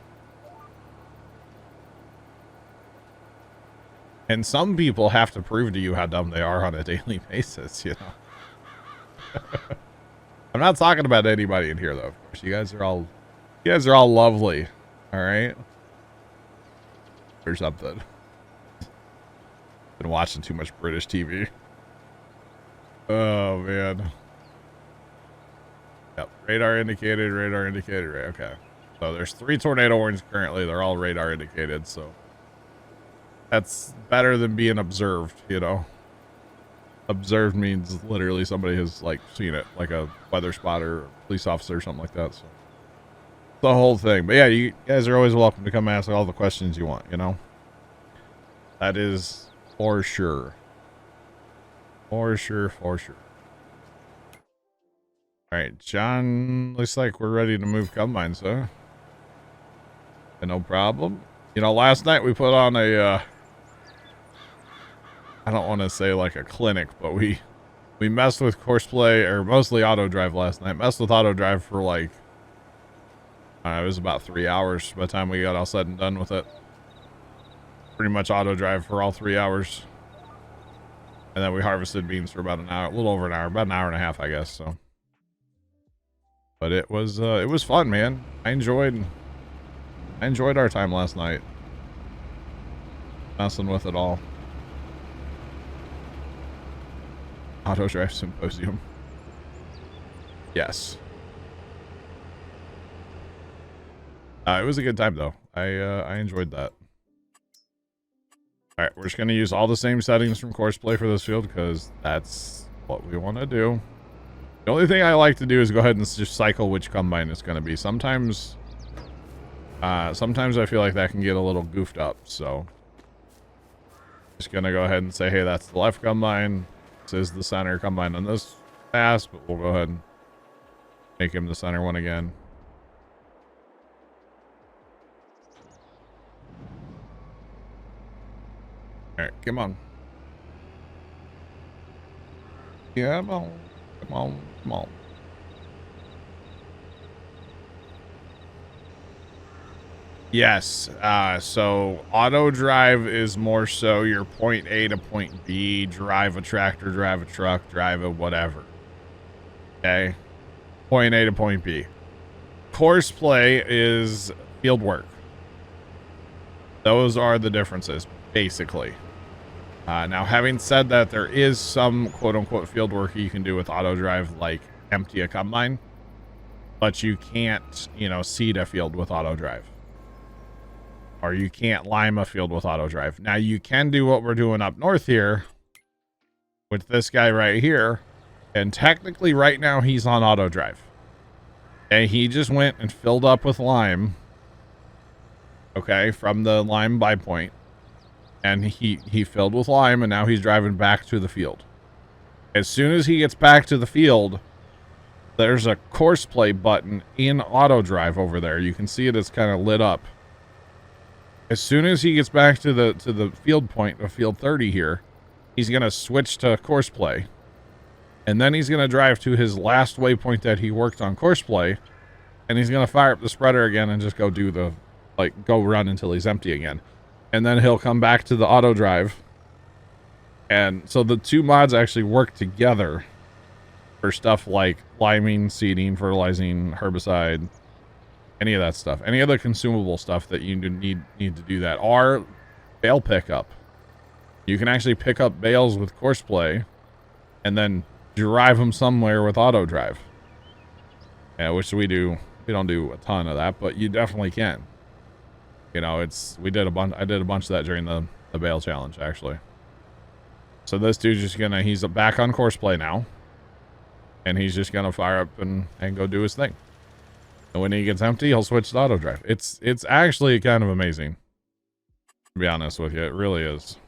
And some people have to prove to you how dumb they are on a daily basis, you know. I'm not talking about anybody in here, though. Of course, you guys are all lovely. All right. Or something. Been watching too much British TV. Oh man. Yep. Radar indicated. Radar indicated. Right. Okay. So there's 3 tornado warnings currently. They're all radar indicated. So that's better than being observed. You know. Observed means literally somebody has like seen it, like a weather spotter, or police officer, or something like that. So the whole thing. But yeah, you guys are always welcome to come ask all the questions you want. You know. That is for sure. For sure. For sure. All right, John. Looks like we're ready to move combines, huh? And no problem. You know, last night we put on a. I don't want to say like a clinic, but we messed with Courseplay, or mostly auto drive last night. Messed with auto drive for like, it was about 3 hours by the time we got all said and done with it. Pretty much auto drive for all 3 hours. And then we harvested beans for about an hour, a little over an hour, about an hour and a half, I guess. So, but it was fun, man. I enjoyed our time last night. Messing with it all. Auto Drive Symposium. Yes. It was a good time though. I enjoyed that. All right, we're just gonna use all the same settings from Courseplay for this field because that's what we want to do. The only thing I like to do is go ahead and just cycle which combine it's gonna be. Sometimes Sometimes I feel like that can get a little goofed up, so just gonna go ahead and say, hey, that's the left combine. This is the center combine on this pass, but we'll go ahead and make him the center one again. All right, come on. Come on, come on, come on. Yes, so auto drive is more so your point A to point B, drive a tractor, drive a truck, drive a whatever. Okay? Point A to point B. Course play is field work. Those are the differences, basically. Now, having said that, there is some quote-unquote field work you can do with auto drive, like empty a combine, but you can't, you know, seed a field with auto drive. Or you can't lime a field with auto drive. Now, you can do what we're doing up north here with this guy right here. And technically, right now, he's on auto drive. And he just went and filled up with lime. Okay, from the lime buy point. And he filled with lime, and now he's driving back to the field. As soon as he gets back to the field, there's a course play button in auto drive over there. You can see it, it's kind of lit up. As soon as he gets back to the field point of field 30 here, he's going to switch to course play. And then he's going to drive to his last waypoint that he worked on course play. And he's going to fire up the spreader again and just go do the, like, go run until he's empty again. And then he'll come back to the auto drive. And so the two mods actually work together for stuff like liming, seeding, fertilizing, herbicide, any of that stuff, any other consumable stuff that you need to do that, or bale pickup. You can actually pick up bales with course play and then drive them somewhere with auto drive. Yeah, which we do. We don't do a ton of that, but you definitely can. You know, I did a bunch of that during the bale challenge, actually. So this dude's just gonna, he's back on course play now, and he's just gonna fire up and go do his thing. And when he gets empty, he'll switch to auto drive. It's actually kind of amazing, to be honest with you. It really is.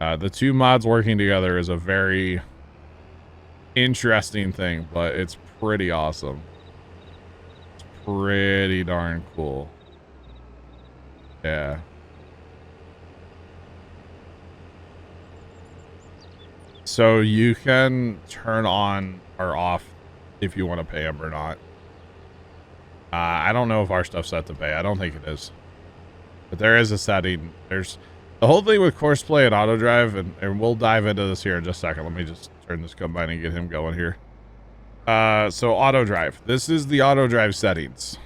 The two mods working together is a very interesting thing, but it's pretty awesome. It's pretty darn cool. Yeah. So you can turn on or off if you want to pay them or not. I don't know if our stuff's set to pay. I don't think it is. But there is a setting. There's the whole thing with course play and auto drive, and we'll dive into this here in just a second. Let me just turn this combine and get him going here. So auto drive. This is the auto drive settings.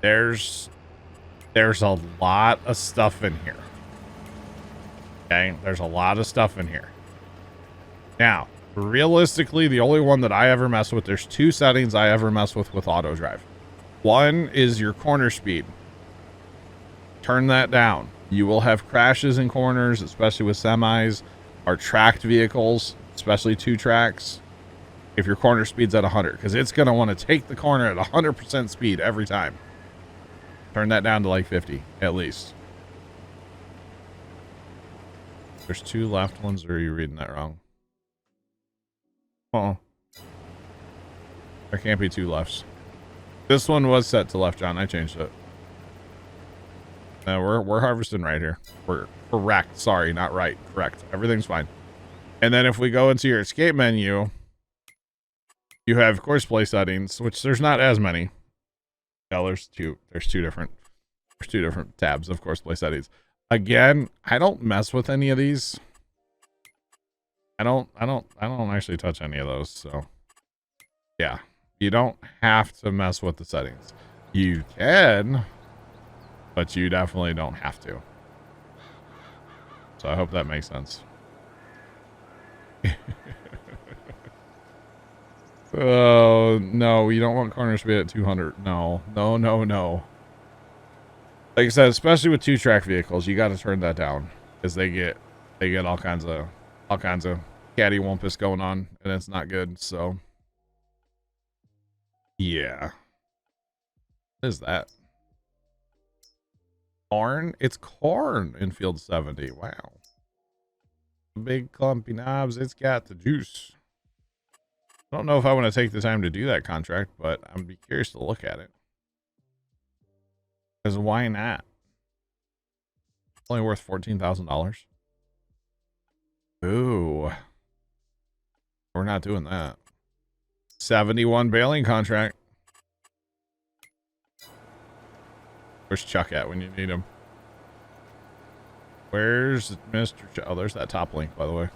There's a lot of stuff in here. Okay, there's a lot of stuff in here. Now, realistically, the only one that I ever mess with, there's two settings I ever mess with auto drive. One is your corner speed. Turn that down. You will have crashes in corners, especially with semis or tracked vehicles, especially two tracks, if your corner speed's at 100, because it's going to want to take the corner at 100% speed every time. Turn that down to like 50 at least. There's two left ones, or are you reading that wrong? Oh, there can't be two lefts. This one was set to left, John. I changed it. We're harvesting right here. We're correct. Sorry, not right. Correct. Everything's fine. And then if we go into your escape menu, you have course play settings, which there's not as many. No, there's two different tabs of course play settings. Again, I don't mess with any of these. I don't actually touch any of those, so yeah. You don't have to mess with the settings. You can, but you definitely don't have to. So I hope that makes sense. Oh, no, you don't want corner speed at 200. No. Like I said, especially with two track vehicles, you got to turn that down, because they get all kinds of cattywampus going on, and it's not good. So Yeah. What is that? Corn? It's corn in field 70. Wow. Big clumpy knobs. It's got the juice. I don't know if I want to take the time to do that contract, but I'm be curious to look at it. Because why not? It's only worth $14,000. Ooh. We're not doing that. 71 baling contract. Where's Chuck at when you need him? Where's Mr. Chuck? Oh, there's that top link, by the way.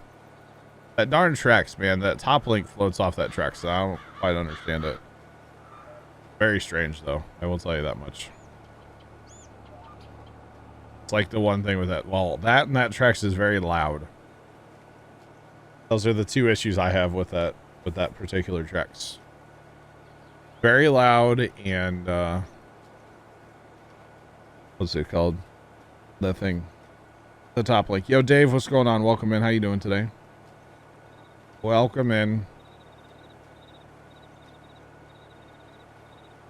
That darn tracks, man. That top link floats off that track, so I don't quite understand it. Very strange, though. I will tell you that much. It's like the one thing with that. Well, that and that tracks is very loud. Those are the two issues I have with that particular tracks. Very loud and what's it called? That thing. The top link. Yo, Dave, what's going on? Welcome in. How you doing today? Welcome in.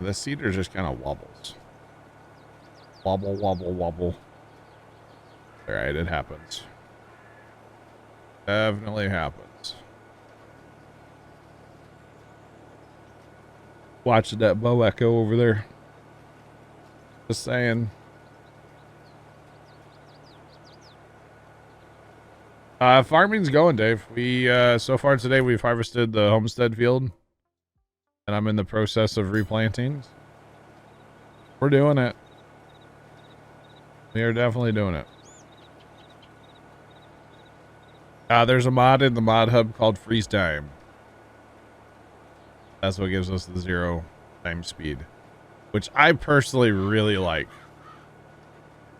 The cedar just kind of wobbles. Wobble, wobble, wobble. All right, it happens. Definitely happens. Watching that bow echo over there. Just saying. Farming's going, Dave. We so far today we've harvested the homestead field, and I'm in the process of replanting. We're doing it. We are definitely doing it. There's a mod in the mod hub called freeze time. That's what gives us the 0 time speed, which I personally really like.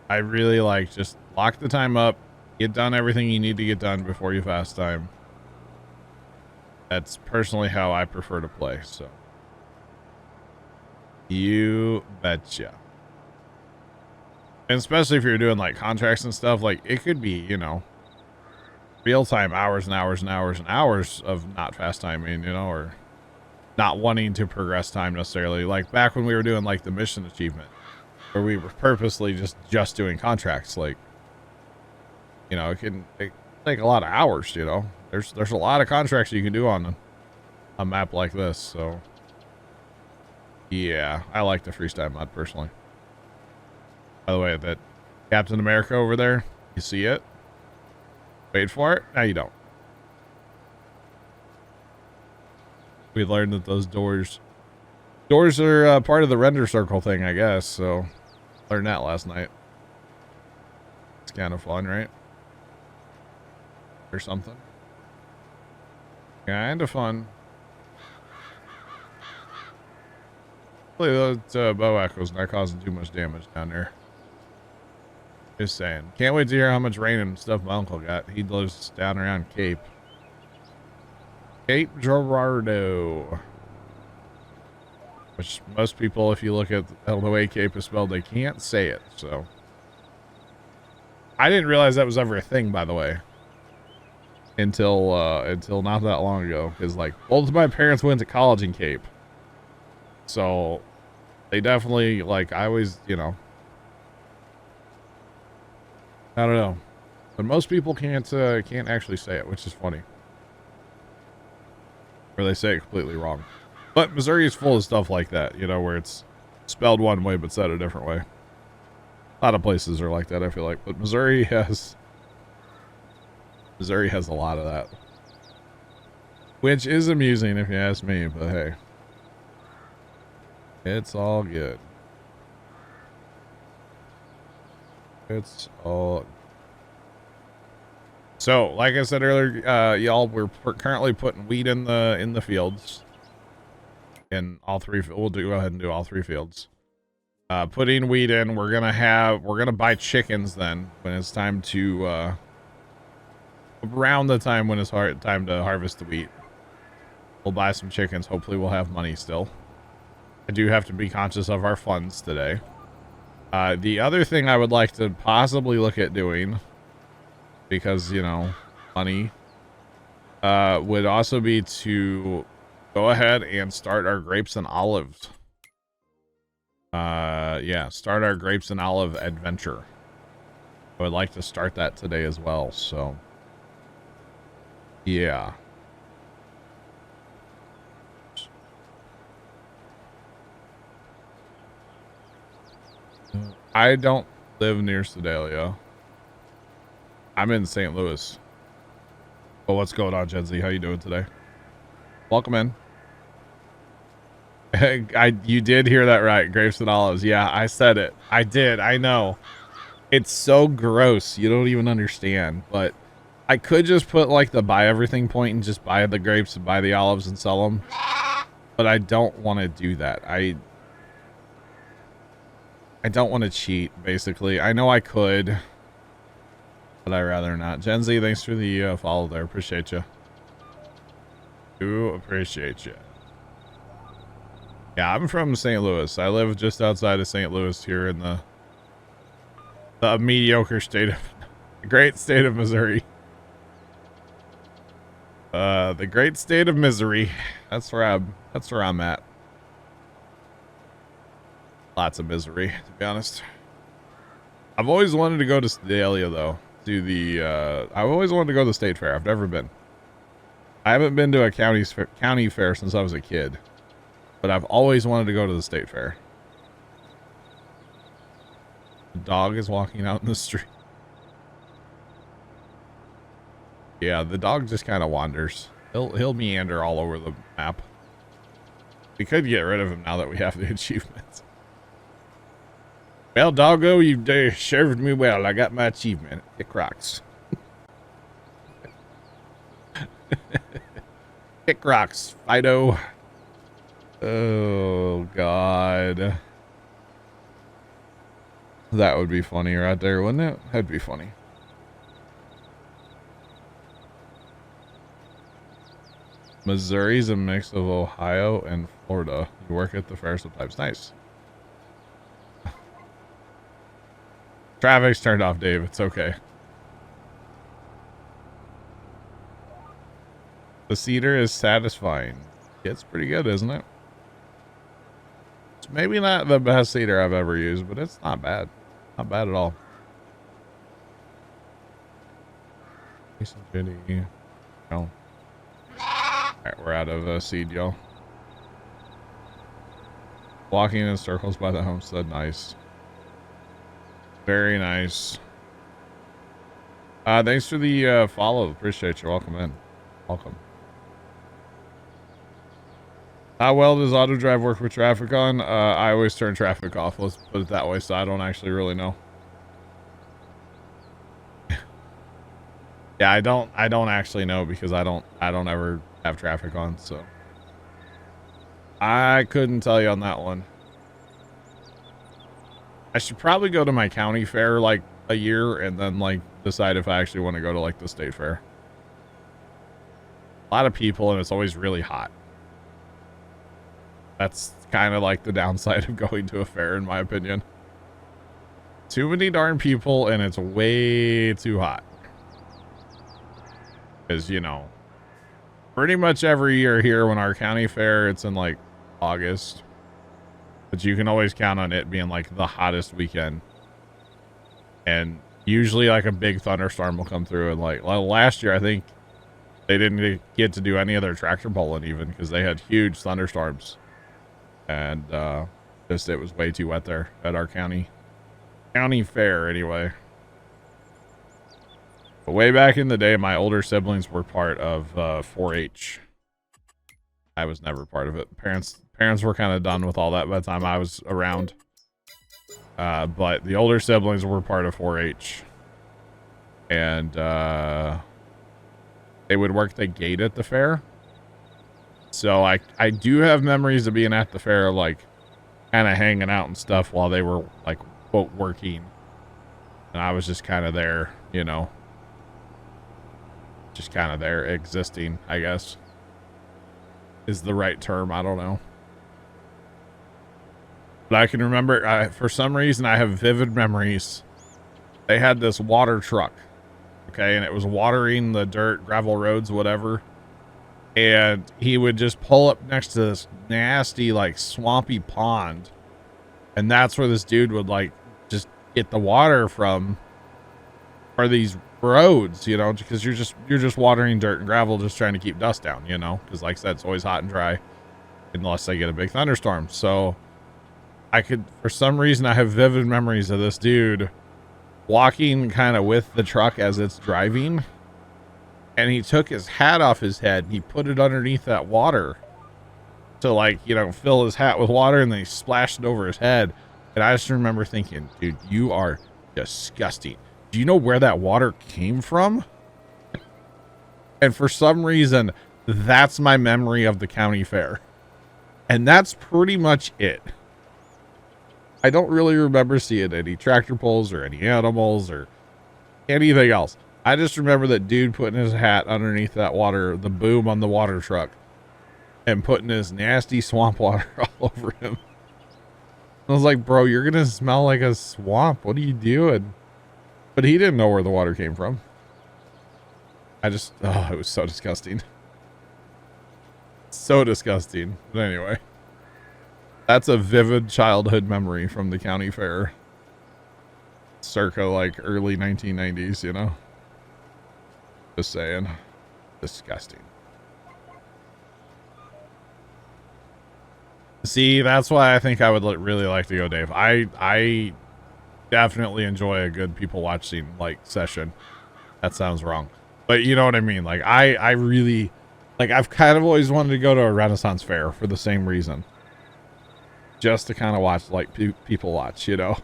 I really like just lock the time up, get done everything you need to get done before you fast time. That's personally how I prefer to play, so. You betcha. And especially if you're doing like contracts and stuff, like it could be, you know, real time hours and hours and hours and hours of not fast timing, you know, or not wanting to progress time necessarily. Like back when we were doing like the mission achievement, where we were purposely just doing contracts, like, you know, it can take a lot of hours, you know. There's a lot of contracts you can do on a map like this, so yeah, I like the freestyle mod personally. By the way, that Captain America over there, you see it? Wait for it? No, you don't. We learned that those doors are part of the render circle thing, I guess, so learned that last night. It's kind of fun, right? Or something. Kind of fun. Hopefully that bow echo's not causing too much damage down there. Just saying. Can't wait to hear how much rain and stuff my uncle got. He lives down around Cape Girardeau. Which most people, if you look at the way Cape is spelled, they can't say it, so. I didn't realize that was ever a thing, by the way. Until not that long ago. Because, like, both of my parents went to college in Cape. So, they definitely, like, I always, you know. I don't know. But most people can't actually say it, which is funny. Or they say it completely wrong. But Missouri is full of stuff like that, you know, where it's spelled one way but said a different way. A lot of places are like that, I feel like. But Missouri has a lot of that. Which is amusing if you ask me, but hey. It's all good. It's all. So, like I said earlier, y'all, we're currently putting wheat in the fields. In all three, we'll go ahead and do all three fields. Putting wheat in, we're gonna buy chickens then when it's time to around the time when it's time to harvest the wheat. We'll buy some chickens. Hopefully, we'll have money still. I do have to be conscious of our funds today. The other thing I would like to possibly look at doing, because, you know, money, would also be to go ahead and start our grapes and olives. Yeah, start our grapes and olive adventure. I would like to start that today as well, so yeah. I don't live near Sedalia. I'm in St. Louis. Oh, what's going on, Gen Z? How you doing today? Welcome in. You did hear that right. Grapes and olives. Yeah, I said it. I did. I know. It's so gross. You don't even understand. But I could just put like the buy everything point and just buy the grapes and buy the olives and sell them. But I don't want to do that. I don't want to cheat, basically. I know I could, but I'd rather not. Gen Z, thanks for the follow there. Appreciate you. Do appreciate you. Yeah, I'm from St. Louis. I live just outside of St. Louis here in the mediocre state of the great state of Missouri. The great state of misery. That's where I'm at. Lots of misery, to be honest. I've always wanted to go to Sedalia though. I've always wanted to go to the state fair. I've never been. I haven't been to a county fair since I was a kid. But I've always wanted to go to the state fair. The dog is walking out in the street. Yeah, the dog just kind of wanders. He'll meander all over the map. We could get rid of him now that we have the achievements. Well, doggo, you served me well. I got my achievement. Kick rocks. Kick rocks, Fido. Oh, God. That would be funny right there, wouldn't it? That'd be funny. Missouri's a mix of Ohio and Florida. You work at the fair sometimes. Nice. Traffic's turned off, Dave. It's okay. The cedar is satisfying. It's pretty good, isn't it? It's maybe not the best cedar I've ever used, but it's not bad. Not bad at all. No. Alright, we're out of seed, y'all. Walking in circles by the homestead. Nice. Very nice. Thanks for the follow. Appreciate you. Welcome in. Welcome. How well does auto drive work with traffic on? I always turn traffic off. Let's put it that way. So I don't actually really know. Yeah, I don't actually know because I don't ever have traffic on. So I couldn't tell you on that one. I should probably go to my county fair like a year and then like decide if I actually want to go to like the state fair. A lot of people and it's always really hot. That's kind of like the downside of going to a fair, in my opinion. Too many darn people, and it's way too hot. Because, you know, pretty much every year here when our county fair, it's in like August. But you can always count on it being like the hottest weekend. And usually like a big thunderstorm will come through. And like last year, I think they didn't get to do any of their tractor pulling even because they had huge thunderstorms. And just it was way too wet there at our county fair anyway. But way back in the day, my older siblings were part of 4-H. I was never part of it. Parents were kind of done with all that by the time I was around. But the older siblings were part of 4-H. And they would work the gate at the fair. So I do have memories of being at the fair, like kind of hanging out and stuff while they were like, quote, working. And I was just kind of there, you know, just kind of there existing, I guess is the right term. I don't know. But I can remember, for some reason, I have vivid memories. They had this water truck, okay, and it was watering the dirt, gravel roads, whatever. And he would just pull up next to this nasty, like, swampy pond. And that's where this dude would, like, just get the water from for these roads, you know, because you're just watering dirt and gravel, just trying to keep dust down, you know, because like I said, it's always hot and dry unless I get a big thunderstorm. So I could, for some reason, I have vivid memories of this dude walking kind of with the truck as it's driving. And he took his hat off his head and he put it underneath that water to, like, you know, fill his hat with water, and then he splashed it over his head. And I just remember thinking, dude, you are disgusting. Do you know where that water came from? And for some reason, that's my memory of the county fair. And that's pretty much it. I don't really remember seeing any tractor pulls or any animals or anything else. I just remember that dude putting his hat underneath that water, the boom on the water truck, and putting his nasty swamp water all over him. I was like, bro, you're going to smell like a swamp. What are you doing? But he didn't know where the water came from. It was so disgusting. So disgusting. But anyway, that's a vivid childhood memory from the county fair. Circa like early 1990s, you know? Just saying. Disgusting. See, that's why I think I would really like to go, Dave. I definitely enjoy a good people watching like session. That sounds wrong, but you know what I mean. Like I really, like, I've kind of always wanted to go to a Renaissance fair for the same reason, just to kind of watch like people watch, you know.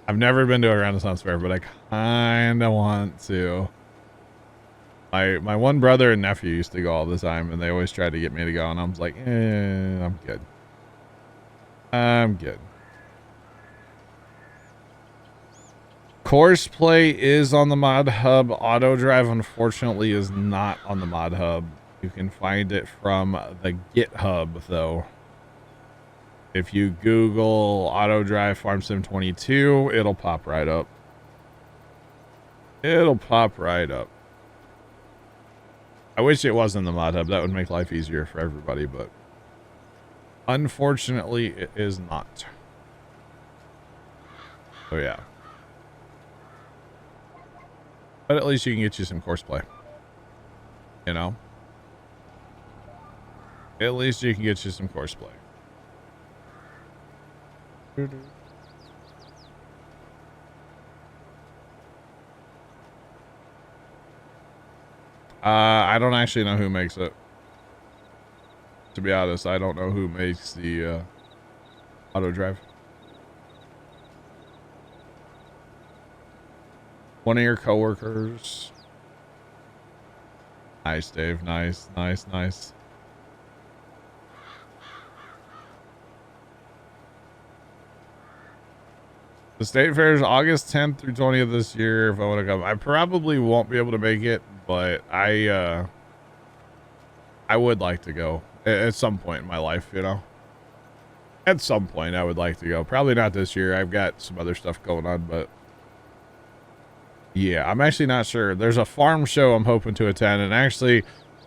I've never been to a Renaissance fair, but I kind of want to. My one brother and nephew used to go all the time, and they always tried to get me to go, and I was like, I'm good. I'm good. Courseplay is on the mod hub. Auto drive, unfortunately, is not on the mod hub. You can find it from the GitHub, though. If you Google Auto Drive Farm Sim 22, it'll pop right up. It'll pop right up. I wish it was in the mod hub. That would make life easier for everybody, but unfortunately, it is not. So yeah. But at least you can get you some courseplay. You know? At least you can get you some courseplay. I don't actually know who makes it. To be honest, I don't know who makes the auto drive. One of your coworkers. Nice, Dave. Nice, nice, nice. The state fair is August 10th through 20th this year. If I want to come, I probably won't be able to make it, but I would like to go at some point in my life, you know. At some point, I would like to go. Probably not this year. I've got some other stuff going on, but yeah, I'm actually not sure. There's a farm show I'm hoping to attend, and actually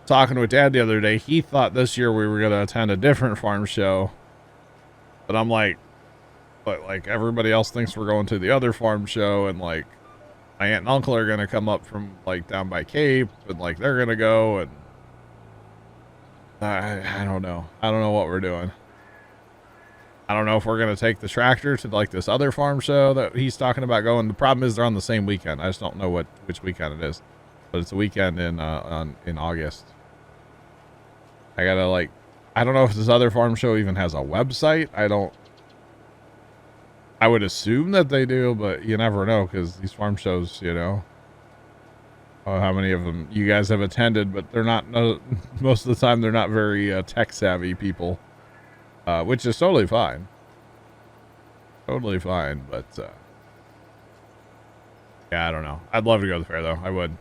talking with Dad the other day, he thought this year we were going to attend a different farm show, but I'm like, but like everybody else thinks we're going to the other farm show, and like my aunt and uncle are going to come up from like down by Cape, and like they're going to go, and I don't know. I don't know what we're doing. I don't know if we're going to take the tractor to like this other farm show that he's talking about going. The problem is they're on the same weekend. I just don't know which weekend it is, but it's a weekend in August. I gotta like, I don't know if this other farm show even has a website. I would assume that they do, but you never know, because these farm shows, you know, how many of them you guys have attended, but they're not, most of the time they're not very tech savvy people, which is totally fine. Totally fine, but yeah, I don't know. I'd love to go to the fair, though. I would.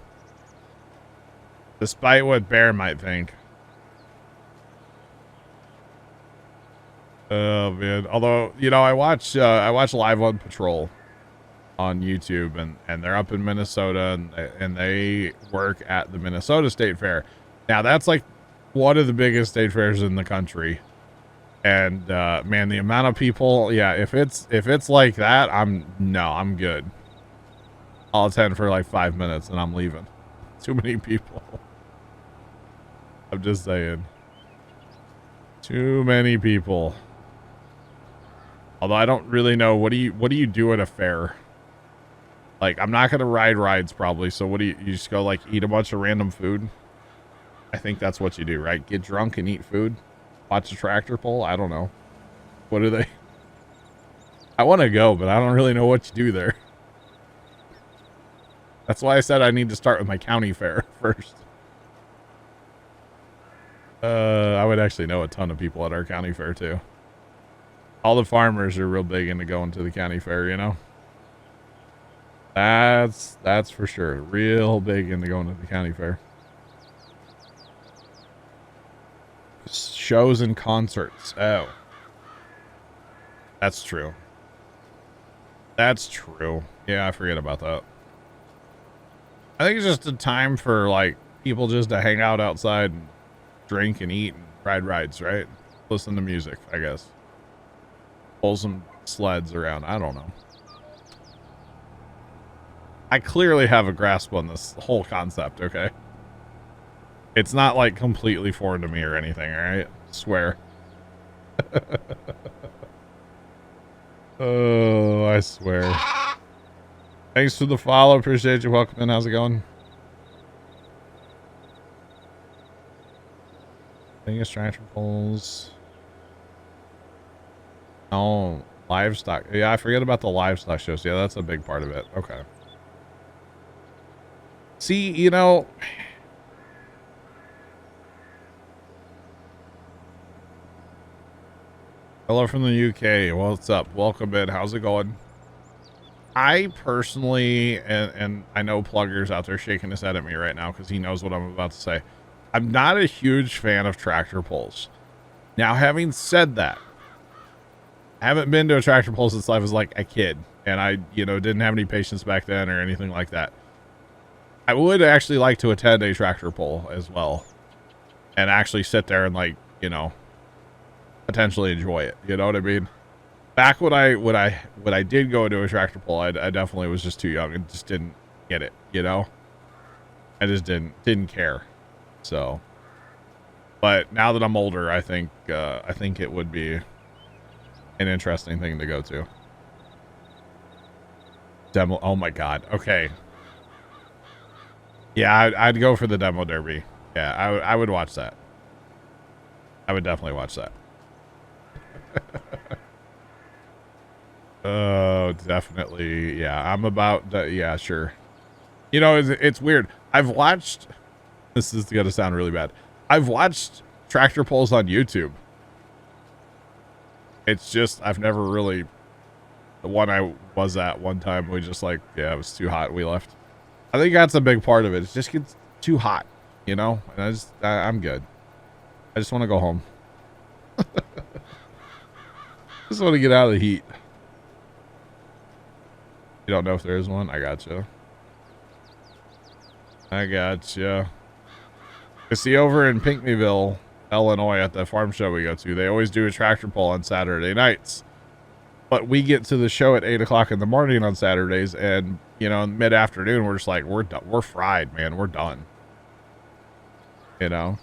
Despite what Bear might think. Oh man! Although, you know, I watch Live on Patrol on YouTube, and they're up in Minnesota, and they work at the Minnesota State Fair, Now that's like one of the biggest state fairs in the country. And man, the amount of people, yeah, if it's like that, I'm good. I'll attend for like 5 minutes and I'm leaving. Too many people. I'm just saying. Too many people. Although I don't really know, what do you do at a fair? Like, I'm not gonna ride rides probably, so what do you just go like eat a bunch of random food? I think that's what you do, right? Get drunk and eat food? Watch a tractor pull? I don't know. What are they? I want to go, but I don't really know what to do there. That's why I said I need to start with my county fair first. I would actually know a ton of people at our county fair too. All the farmers are real big into going to the county fair, you know? That's for sure. Real big into going to the county fair. Shows and concerts. Oh. That's true. That's true. Yeah, I forget about that. I think it's just a time for like people just to hang out outside and drink and eat and ride rides, right? Listen to music, I guess. Pull some sleds around. I don't know. I clearly have a grasp on this whole concept, okay? It's not like completely foreign to me or anything, alright? Swear. Oh, I swear. Thanks for the follow. Appreciate you. Welcome in. How's it going? Biggest tractor pulls. Oh, livestock. Yeah, I forget about the livestock shows. Yeah, that's a big part of it. Okay. See, you know... Hello from the UK. What's up? Welcome in. How's it going? I personally, and I know Plugger's out there shaking his head at me right now because he knows what I'm about to say. I'm not a huge fan of tractor pulls. Now, having said that, I haven't been to a tractor pull since I was like a kid, and I, didn't have any patience back then or anything like that. I would actually like to attend a tractor pull as well, and actually sit there and potentially enjoy it. You know what I mean? Back when I did go to a tractor pull, I definitely was just too young and just didn't get it. I just didn't care. So, but now that I'm older, I think it would be an interesting thing to go to. Demo. Oh my God. Okay. Yeah, I'd go for the demo derby. Yeah, I would watch that. I would definitely watch that. Oh, definitely. Yeah, I'm about that. Yeah, sure. It's weird. I've watched, this is going to sound really bad. I've watched tractor pulls on YouTube. It's just, I've never really, the one I was at one time, we just it was too hot. We left. I think that's a big part of it. It just gets too hot, and I'm good. I just want to go home. Just want to get out of the heat. You don't know if there is one? I gotcha. You see, over in Pinckneyville, Illinois, at the farm show we go to, they always do a tractor pull on Saturday nights. But we get to the show at 8 o'clock in the morning on Saturdays, and mid-afternoon, we're just like, we're done. We're fried, man. We're done. That,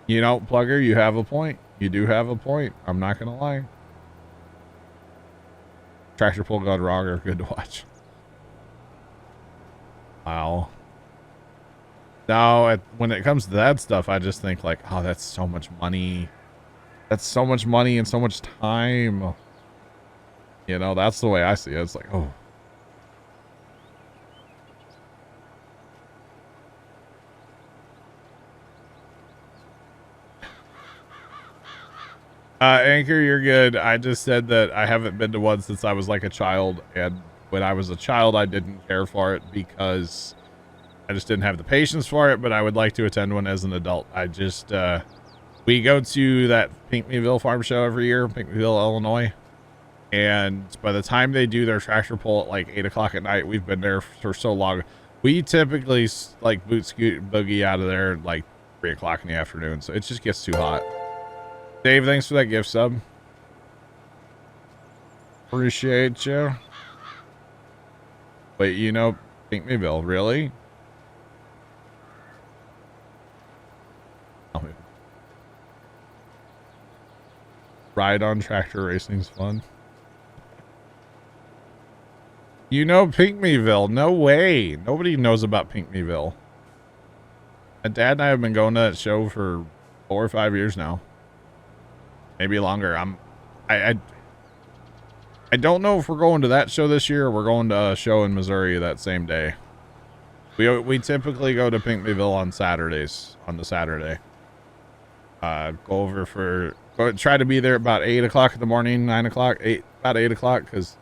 Plugger, you have a point. You do have a point. I'm not gonna lie. Tractor pull gone wrong are good to watch. Wow. Now, when it comes to that stuff, I just think oh, that's so much money. That's so much money and so much time. That's the way I see it. It's like, oh. Anchor, you're good. I just said that I haven't been to one since I was like a child, and when I was a child, I didn't care for it because I just didn't have the patience for it, but I would like to attend one as an adult. I just, we go to that Pinckneyville farm show every year, Pinckneyville, Illinois, and by the time they do their tractor pull at 8 o'clock at night, we've been there for so long. We typically like boot scoot boogie out of there at like 3 o'clock in the afternoon, so it just gets too hot. Dave, thanks for that gift sub. Appreciate you. Wait, you know Pink Mayville, really? Oh, ride on tractor racing's fun. You know Pink Mayville? No way. Nobody knows about Pink Mayville. My dad and I have been going to that show for 4 or 5 years now. Maybe longer. I don't know if we're going to that show this year or we're going to a show in Missouri that same day. We typically go to Pink Mayville on Saturdays, on the Saturday. Try to be there about 8 o'clock in the morning, 9 o'clock, about 8 o'clock, because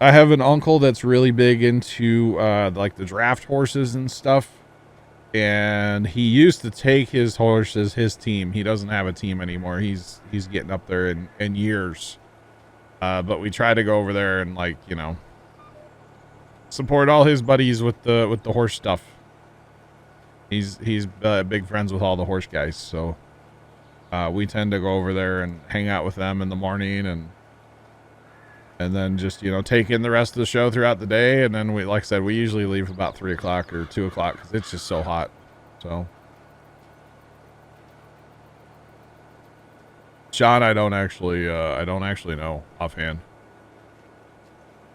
I have an uncle that's really big into like the draft horses and stuff. And he used to take his horses, his team. He doesn't have a team anymore. He's getting up there in years. But we try to go over there and, like, you know, support all his buddies with the horse stuff. He's big friends with all the horse guys, so we tend to go over there and hang out with them in the morning and then just, you know, take in the rest of the show throughout the day. And then we, like I said, we usually leave about 3 o'clock or 2 o'clock because it's just so hot. So Sean, I don't actually know offhand.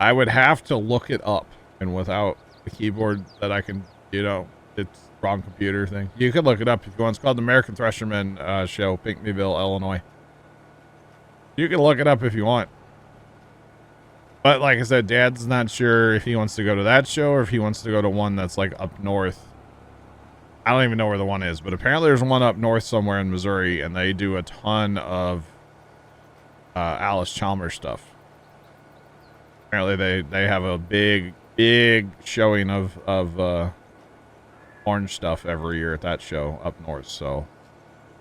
I would have to look it up, and without the keyboard that I can, you know, it's wrong computer thing. You could look it up if you want. It's called the American Thresherman show, Pink Mayville, Illinois. You can look it up if you want. But like I said, Dad's not sure if he wants to go to that show or if he wants to go to one that's like up north. I don't even know where the one is, but apparently there's one up north somewhere in Missouri, and they do a ton of Alice Chalmers stuff. Apparently they have a big showing of orange stuff every year at that show up north. So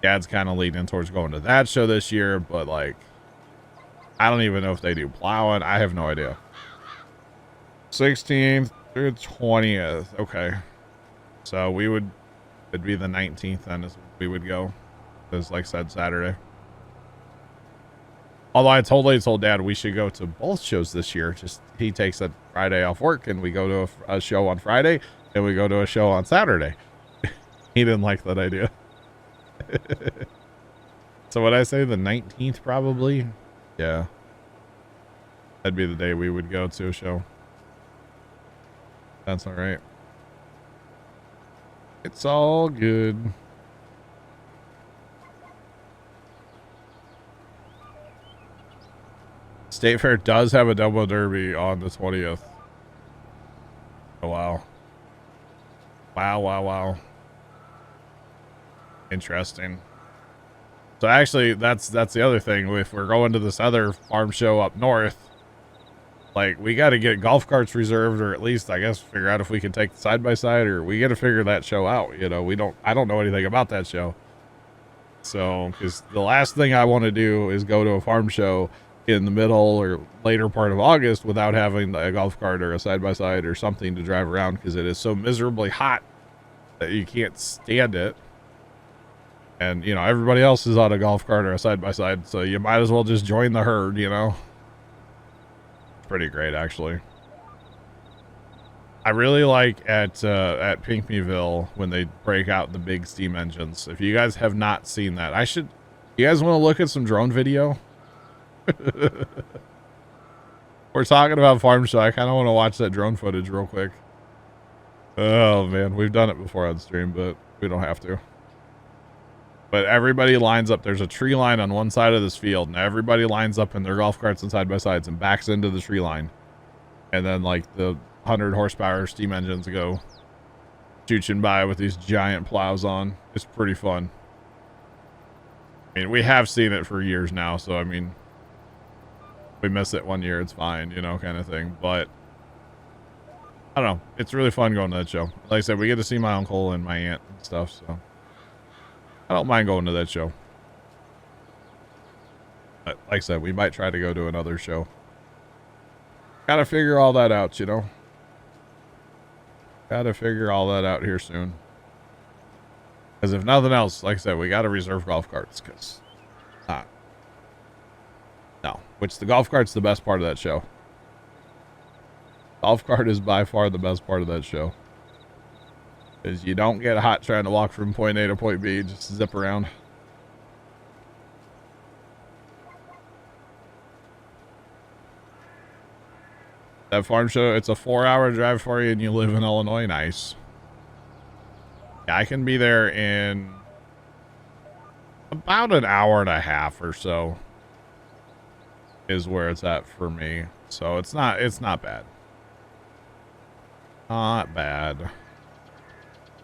Dad's kind of leaning towards going to that show this year, but like, I don't even know if they do plowing. I have no idea. 16th through 20th. Okay. So it'd be the 19th then as we would go. Because like I said, Saturday. Although I totally told Dad we should go to both shows this year. Just he takes a Friday off work and we go to a show on Friday and we go to a show on Saturday. He didn't like that idea. So would I say the 19th probably? Yeah. That'd be the day we would go to a show. That's all right. It's all good. State Fair does have a double derby on the 20th. Oh, wow. Wow. Interesting. So actually, that's the other thing. If we're going to this other farm show up north, like, we got to get golf carts reserved, or at least, I guess, figure out if we can take the side by side, or we got to figure that show out. You know, I don't know anything about that show. So, because the last thing I want to do is go to a farm show in the middle or later part of August without having a golf cart or a side by side or something to drive around, because it is so miserably hot that you can't stand it. And, you know, everybody else is on a golf cart or a side by side, so you might as well just join the herd, you know. It's pretty great, actually. I really like at Pink Mayville when they break out the big steam engines. If you guys have not seen that, you guys want to look at some drone video? We're talking about farm show. I kind of want to watch that drone footage real quick. Oh man, we've done it before on stream, but we don't have to. But everybody lines up. There's a tree line on one side of this field, and everybody lines up in their golf carts and side by sides and backs into the tree line. And then like the 100 horsepower steam engines go chooching by with these giant plows on. It's pretty fun. I mean, we have seen it for years now, so I mean, we miss it one year, it's fine, you know, kind of thing. But I don't know, it's really fun going to that show. Like I said, we get to see my uncle and my aunt and stuff, so I don't mind going to that show. But like I said, we might try to go to another show. Gotta figure all that out, you know. Gotta figure all that out here soon. Because if nothing else, like I said, we gotta reserve golf carts. Because, no. Which the golf cart's the best part of that show. Golf cart is by far the best part of that show. Because you don't get hot trying to walk from point A to point B. Just zip around. That farm show, it's a 4-hour drive for you and you live in Illinois. Nice. Yeah, I can be there in about an hour and a half or so is where it's at for me. So it's not bad. Not bad.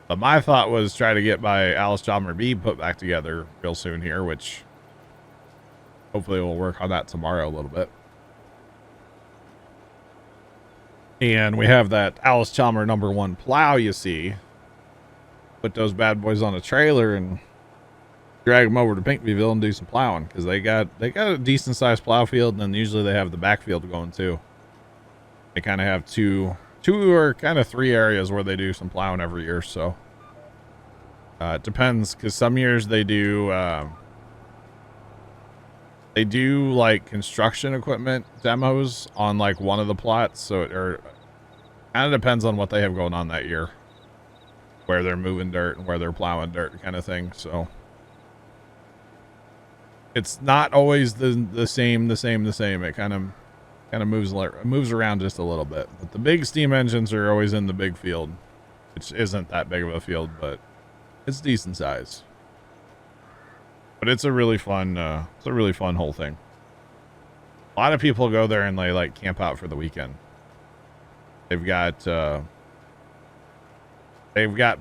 But my thought was try to get my Alice Chalmer B put back together real soon here, which hopefully we'll work on that tomorrow a little bit. And we have that Alice Chalmer #1 plow, you see. Put those bad boys on a trailer and drag them over to Pinckneyville and do some plowing. Because they got a decent sized plow field, and then usually they have the backfield going too. They kind of have two or kind of 3 areas where they do some plowing every year. So it depends, because some years they do like construction equipment demos on like one of the plots. So it kind of depends on what they have going on that year, where they're moving dirt and where they're plowing dirt kind of thing. So it's not always the same. It kind of moves around just a little bit. But the big steam engines are always in the big field, which isn't that big of a field, but it's decent size. But it's a really fun whole thing. A lot of people go there and they like camp out for the weekend. They've got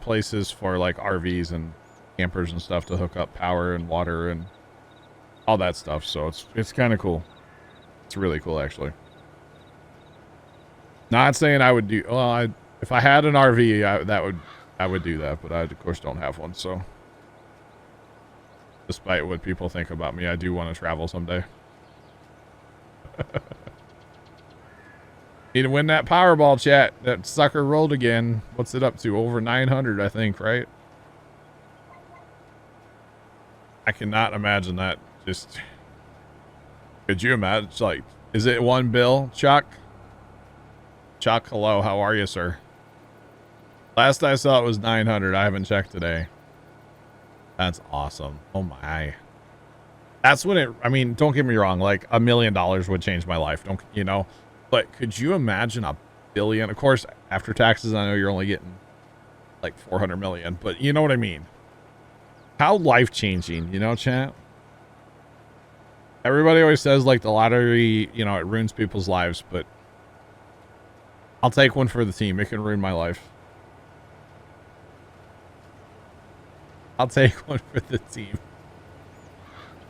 places for like RVs and campers and stuff to hook up power and water and all that stuff. So it's kind of cool. It's really cool, actually. Not saying I would do. Well, if I had an RV, I would do that, but I of course don't have one. So, despite what people think about me, I do want to travel someday. Need to win that Powerball, chat. That sucker rolled again. What's it up to? Over 900, I think, right? I cannot imagine that. Just, could you imagine? It's like, is it one bill, Chuck? Chuck, hello. How are you, sir? Last I saw it was 900. I haven't checked today. That's awesome. Oh my. That's when it, I mean, don't get me wrong. Like $1 million would change my life. Don't, you know, but could you imagine $1 billion? Of course, after taxes, I know you're only getting like 400 million, but you know what I mean? How life-changing, you know, chat? Everybody always says like the lottery, you know, it ruins people's lives, but I'll take one for the team. It can ruin my life. I'll take one for the team.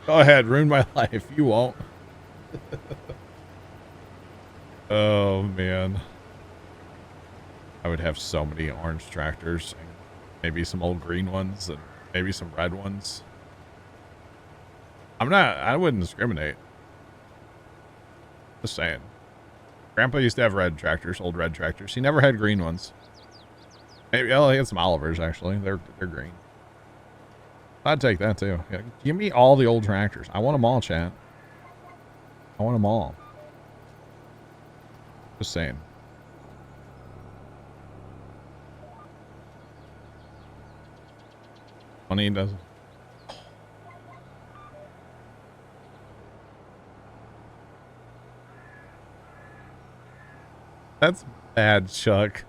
Go ahead, ruin my life. You won't. Oh, man. I would have so many orange tractors. And maybe some old green ones and maybe some red ones. I wouldn't discriminate. Just saying. Grandpa used to have red tractors, old red tractors. He never had green ones. Maybe, well, he had some Olivers, actually. They're green. I'd take that, too. Yeah, give me all the old tractors. I want them all, chat. I want them all. Just saying. Funny he doesn't. That's bad, Chuck.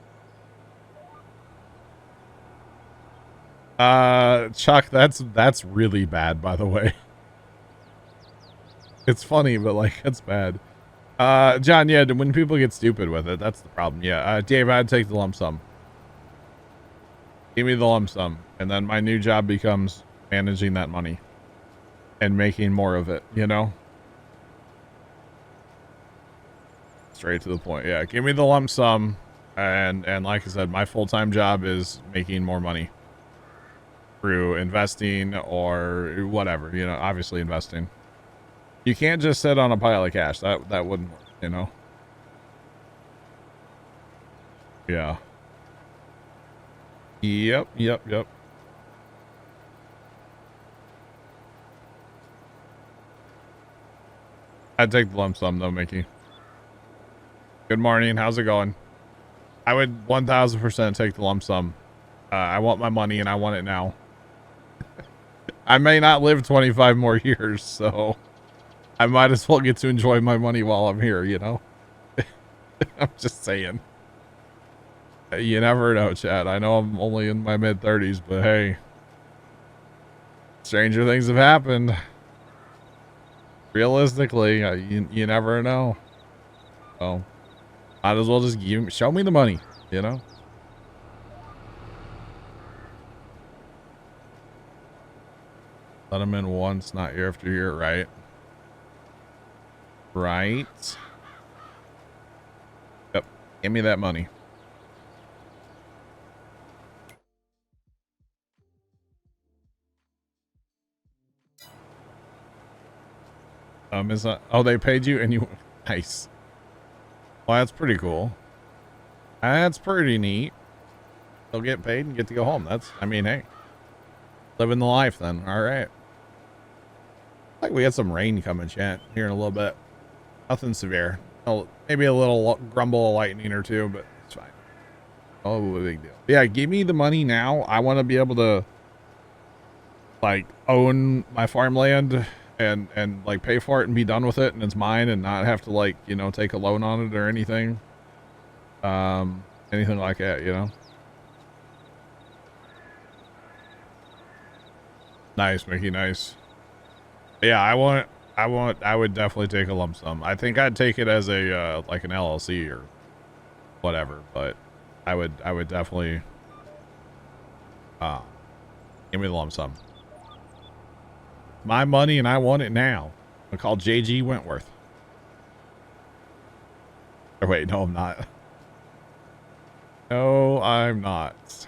Chuck, that's really bad, by the way. It's funny, but like, it's bad. John, yeah, when people get stupid with it, that's the problem. Yeah, Dave, I'd take the lump sum. Give me the lump sum, and then my new job becomes managing that money and making more of it, you know? Straight to the point. Yeah, give me the lump sum, and like I said, my full-time job is making more money through investing or whatever, you know, obviously investing. You can't just sit on a pile of cash. That wouldn't work, you know? Yeah. Yep, yep, yep. I'd take the lump sum though, Mickey. Good morning. How's it going? I would 1000% take the lump sum. I want my money and I want it now. I may not live 25 more years, so I might as well get to enjoy my money while I'm here, you know? I'm just saying. You never know, Chad. I know I'm only in my mid-30s, but hey. Stranger things have happened. Realistically, you never know. So, might as well just show me the money, you know? Let them in once, not year after year, right? Right. Yep. Give me that money. Is that, oh, they paid you and you, nice. Well, that's pretty cool. That's pretty neat. They'll get paid and get to go home. That's, I mean, hey, living the life then. All right. Like we had some rain coming, chat, here in a little bit. Nothing severe. Oh, maybe a little grumble of lightning or two, but it's fine. Oh, big deal. Yeah, give me the money now. I want to be able to like own my farmland and like pay for it and be done with it and it's mine and not have to like, you know, take a loan on it or anything. Anything like that, you know. Nice, Mickey, nice. Yeah, I would definitely take a lump sum. I think I'd take it as a like an LLC or whatever, but I would definitely give me the lump sum. My money and I want it now. I call JG Wentworth. Oh, wait, no, I'm not. No, I'm not.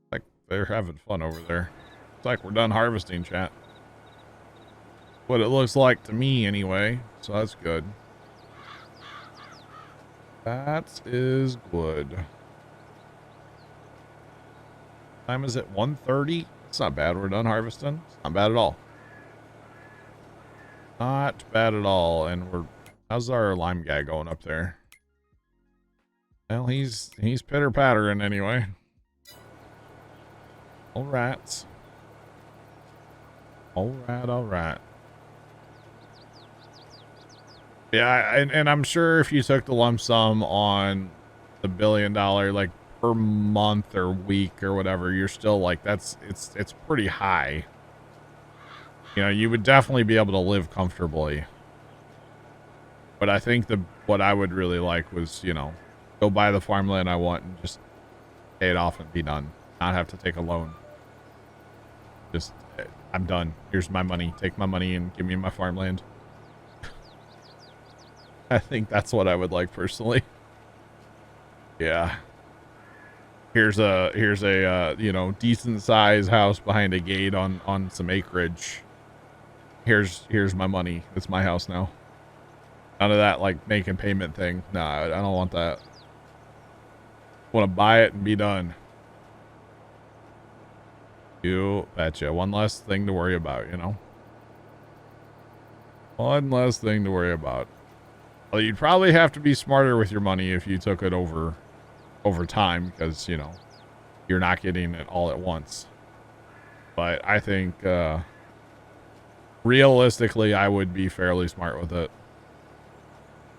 Like they're having fun over there. It's like we're done harvesting, chat. What it looks like to me anyway, so that's good. That is good. Time is it 1:30? It's not bad. We're done harvesting. It's not bad at all. Not bad at all. And how's our lime guy going up there? Well, he's pitter pattering anyway. All right. All right. Yeah, and I'm sure if you took the lump sum on the $1 billion, like per month or week or whatever, you're still like, it's pretty high. You know, you would definitely be able to live comfortably. But I think what I would really like was, you know, go buy the farmland I want and just pay it off and be done. Not have to take a loan. Just, I'm done. Here's my money. Take my money and give me my farmland. I think that's what I would like personally. Yeah. Here's a you know, decent size house behind a gate on some acreage. Here's my money. It's my house now. None of that like making payment thing. Nah, I don't want that. I want to buy it and be done. You betcha. One less thing to worry about, you know. One less thing to worry about. Well, you'd probably have to be smarter with your money if you took it over time, because, you know, you're not getting it all at once. But I think realistically, I would be fairly smart with it.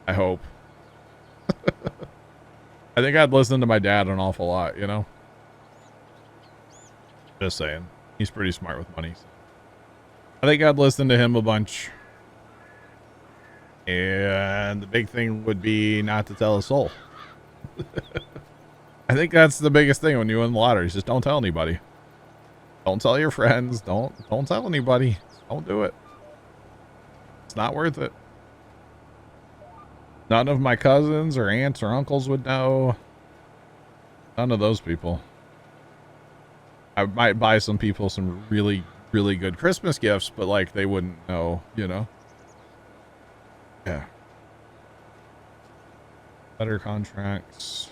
I hope. I think I'd listen to my dad an awful lot, you know? Just saying. He's pretty smart with money. So. I think I'd listen to him a bunch. And the big thing would be not to tell a soul. I think that's the biggest thing when you win the lottery. Just don't tell anybody. Don't tell your friends. Don't tell anybody. Don't do it. It's not worth it. None of my cousins or aunts or uncles would know. None of those people. I might buy some people some really, really good Christmas gifts, but like they wouldn't know, you know? Yeah. Better contracts.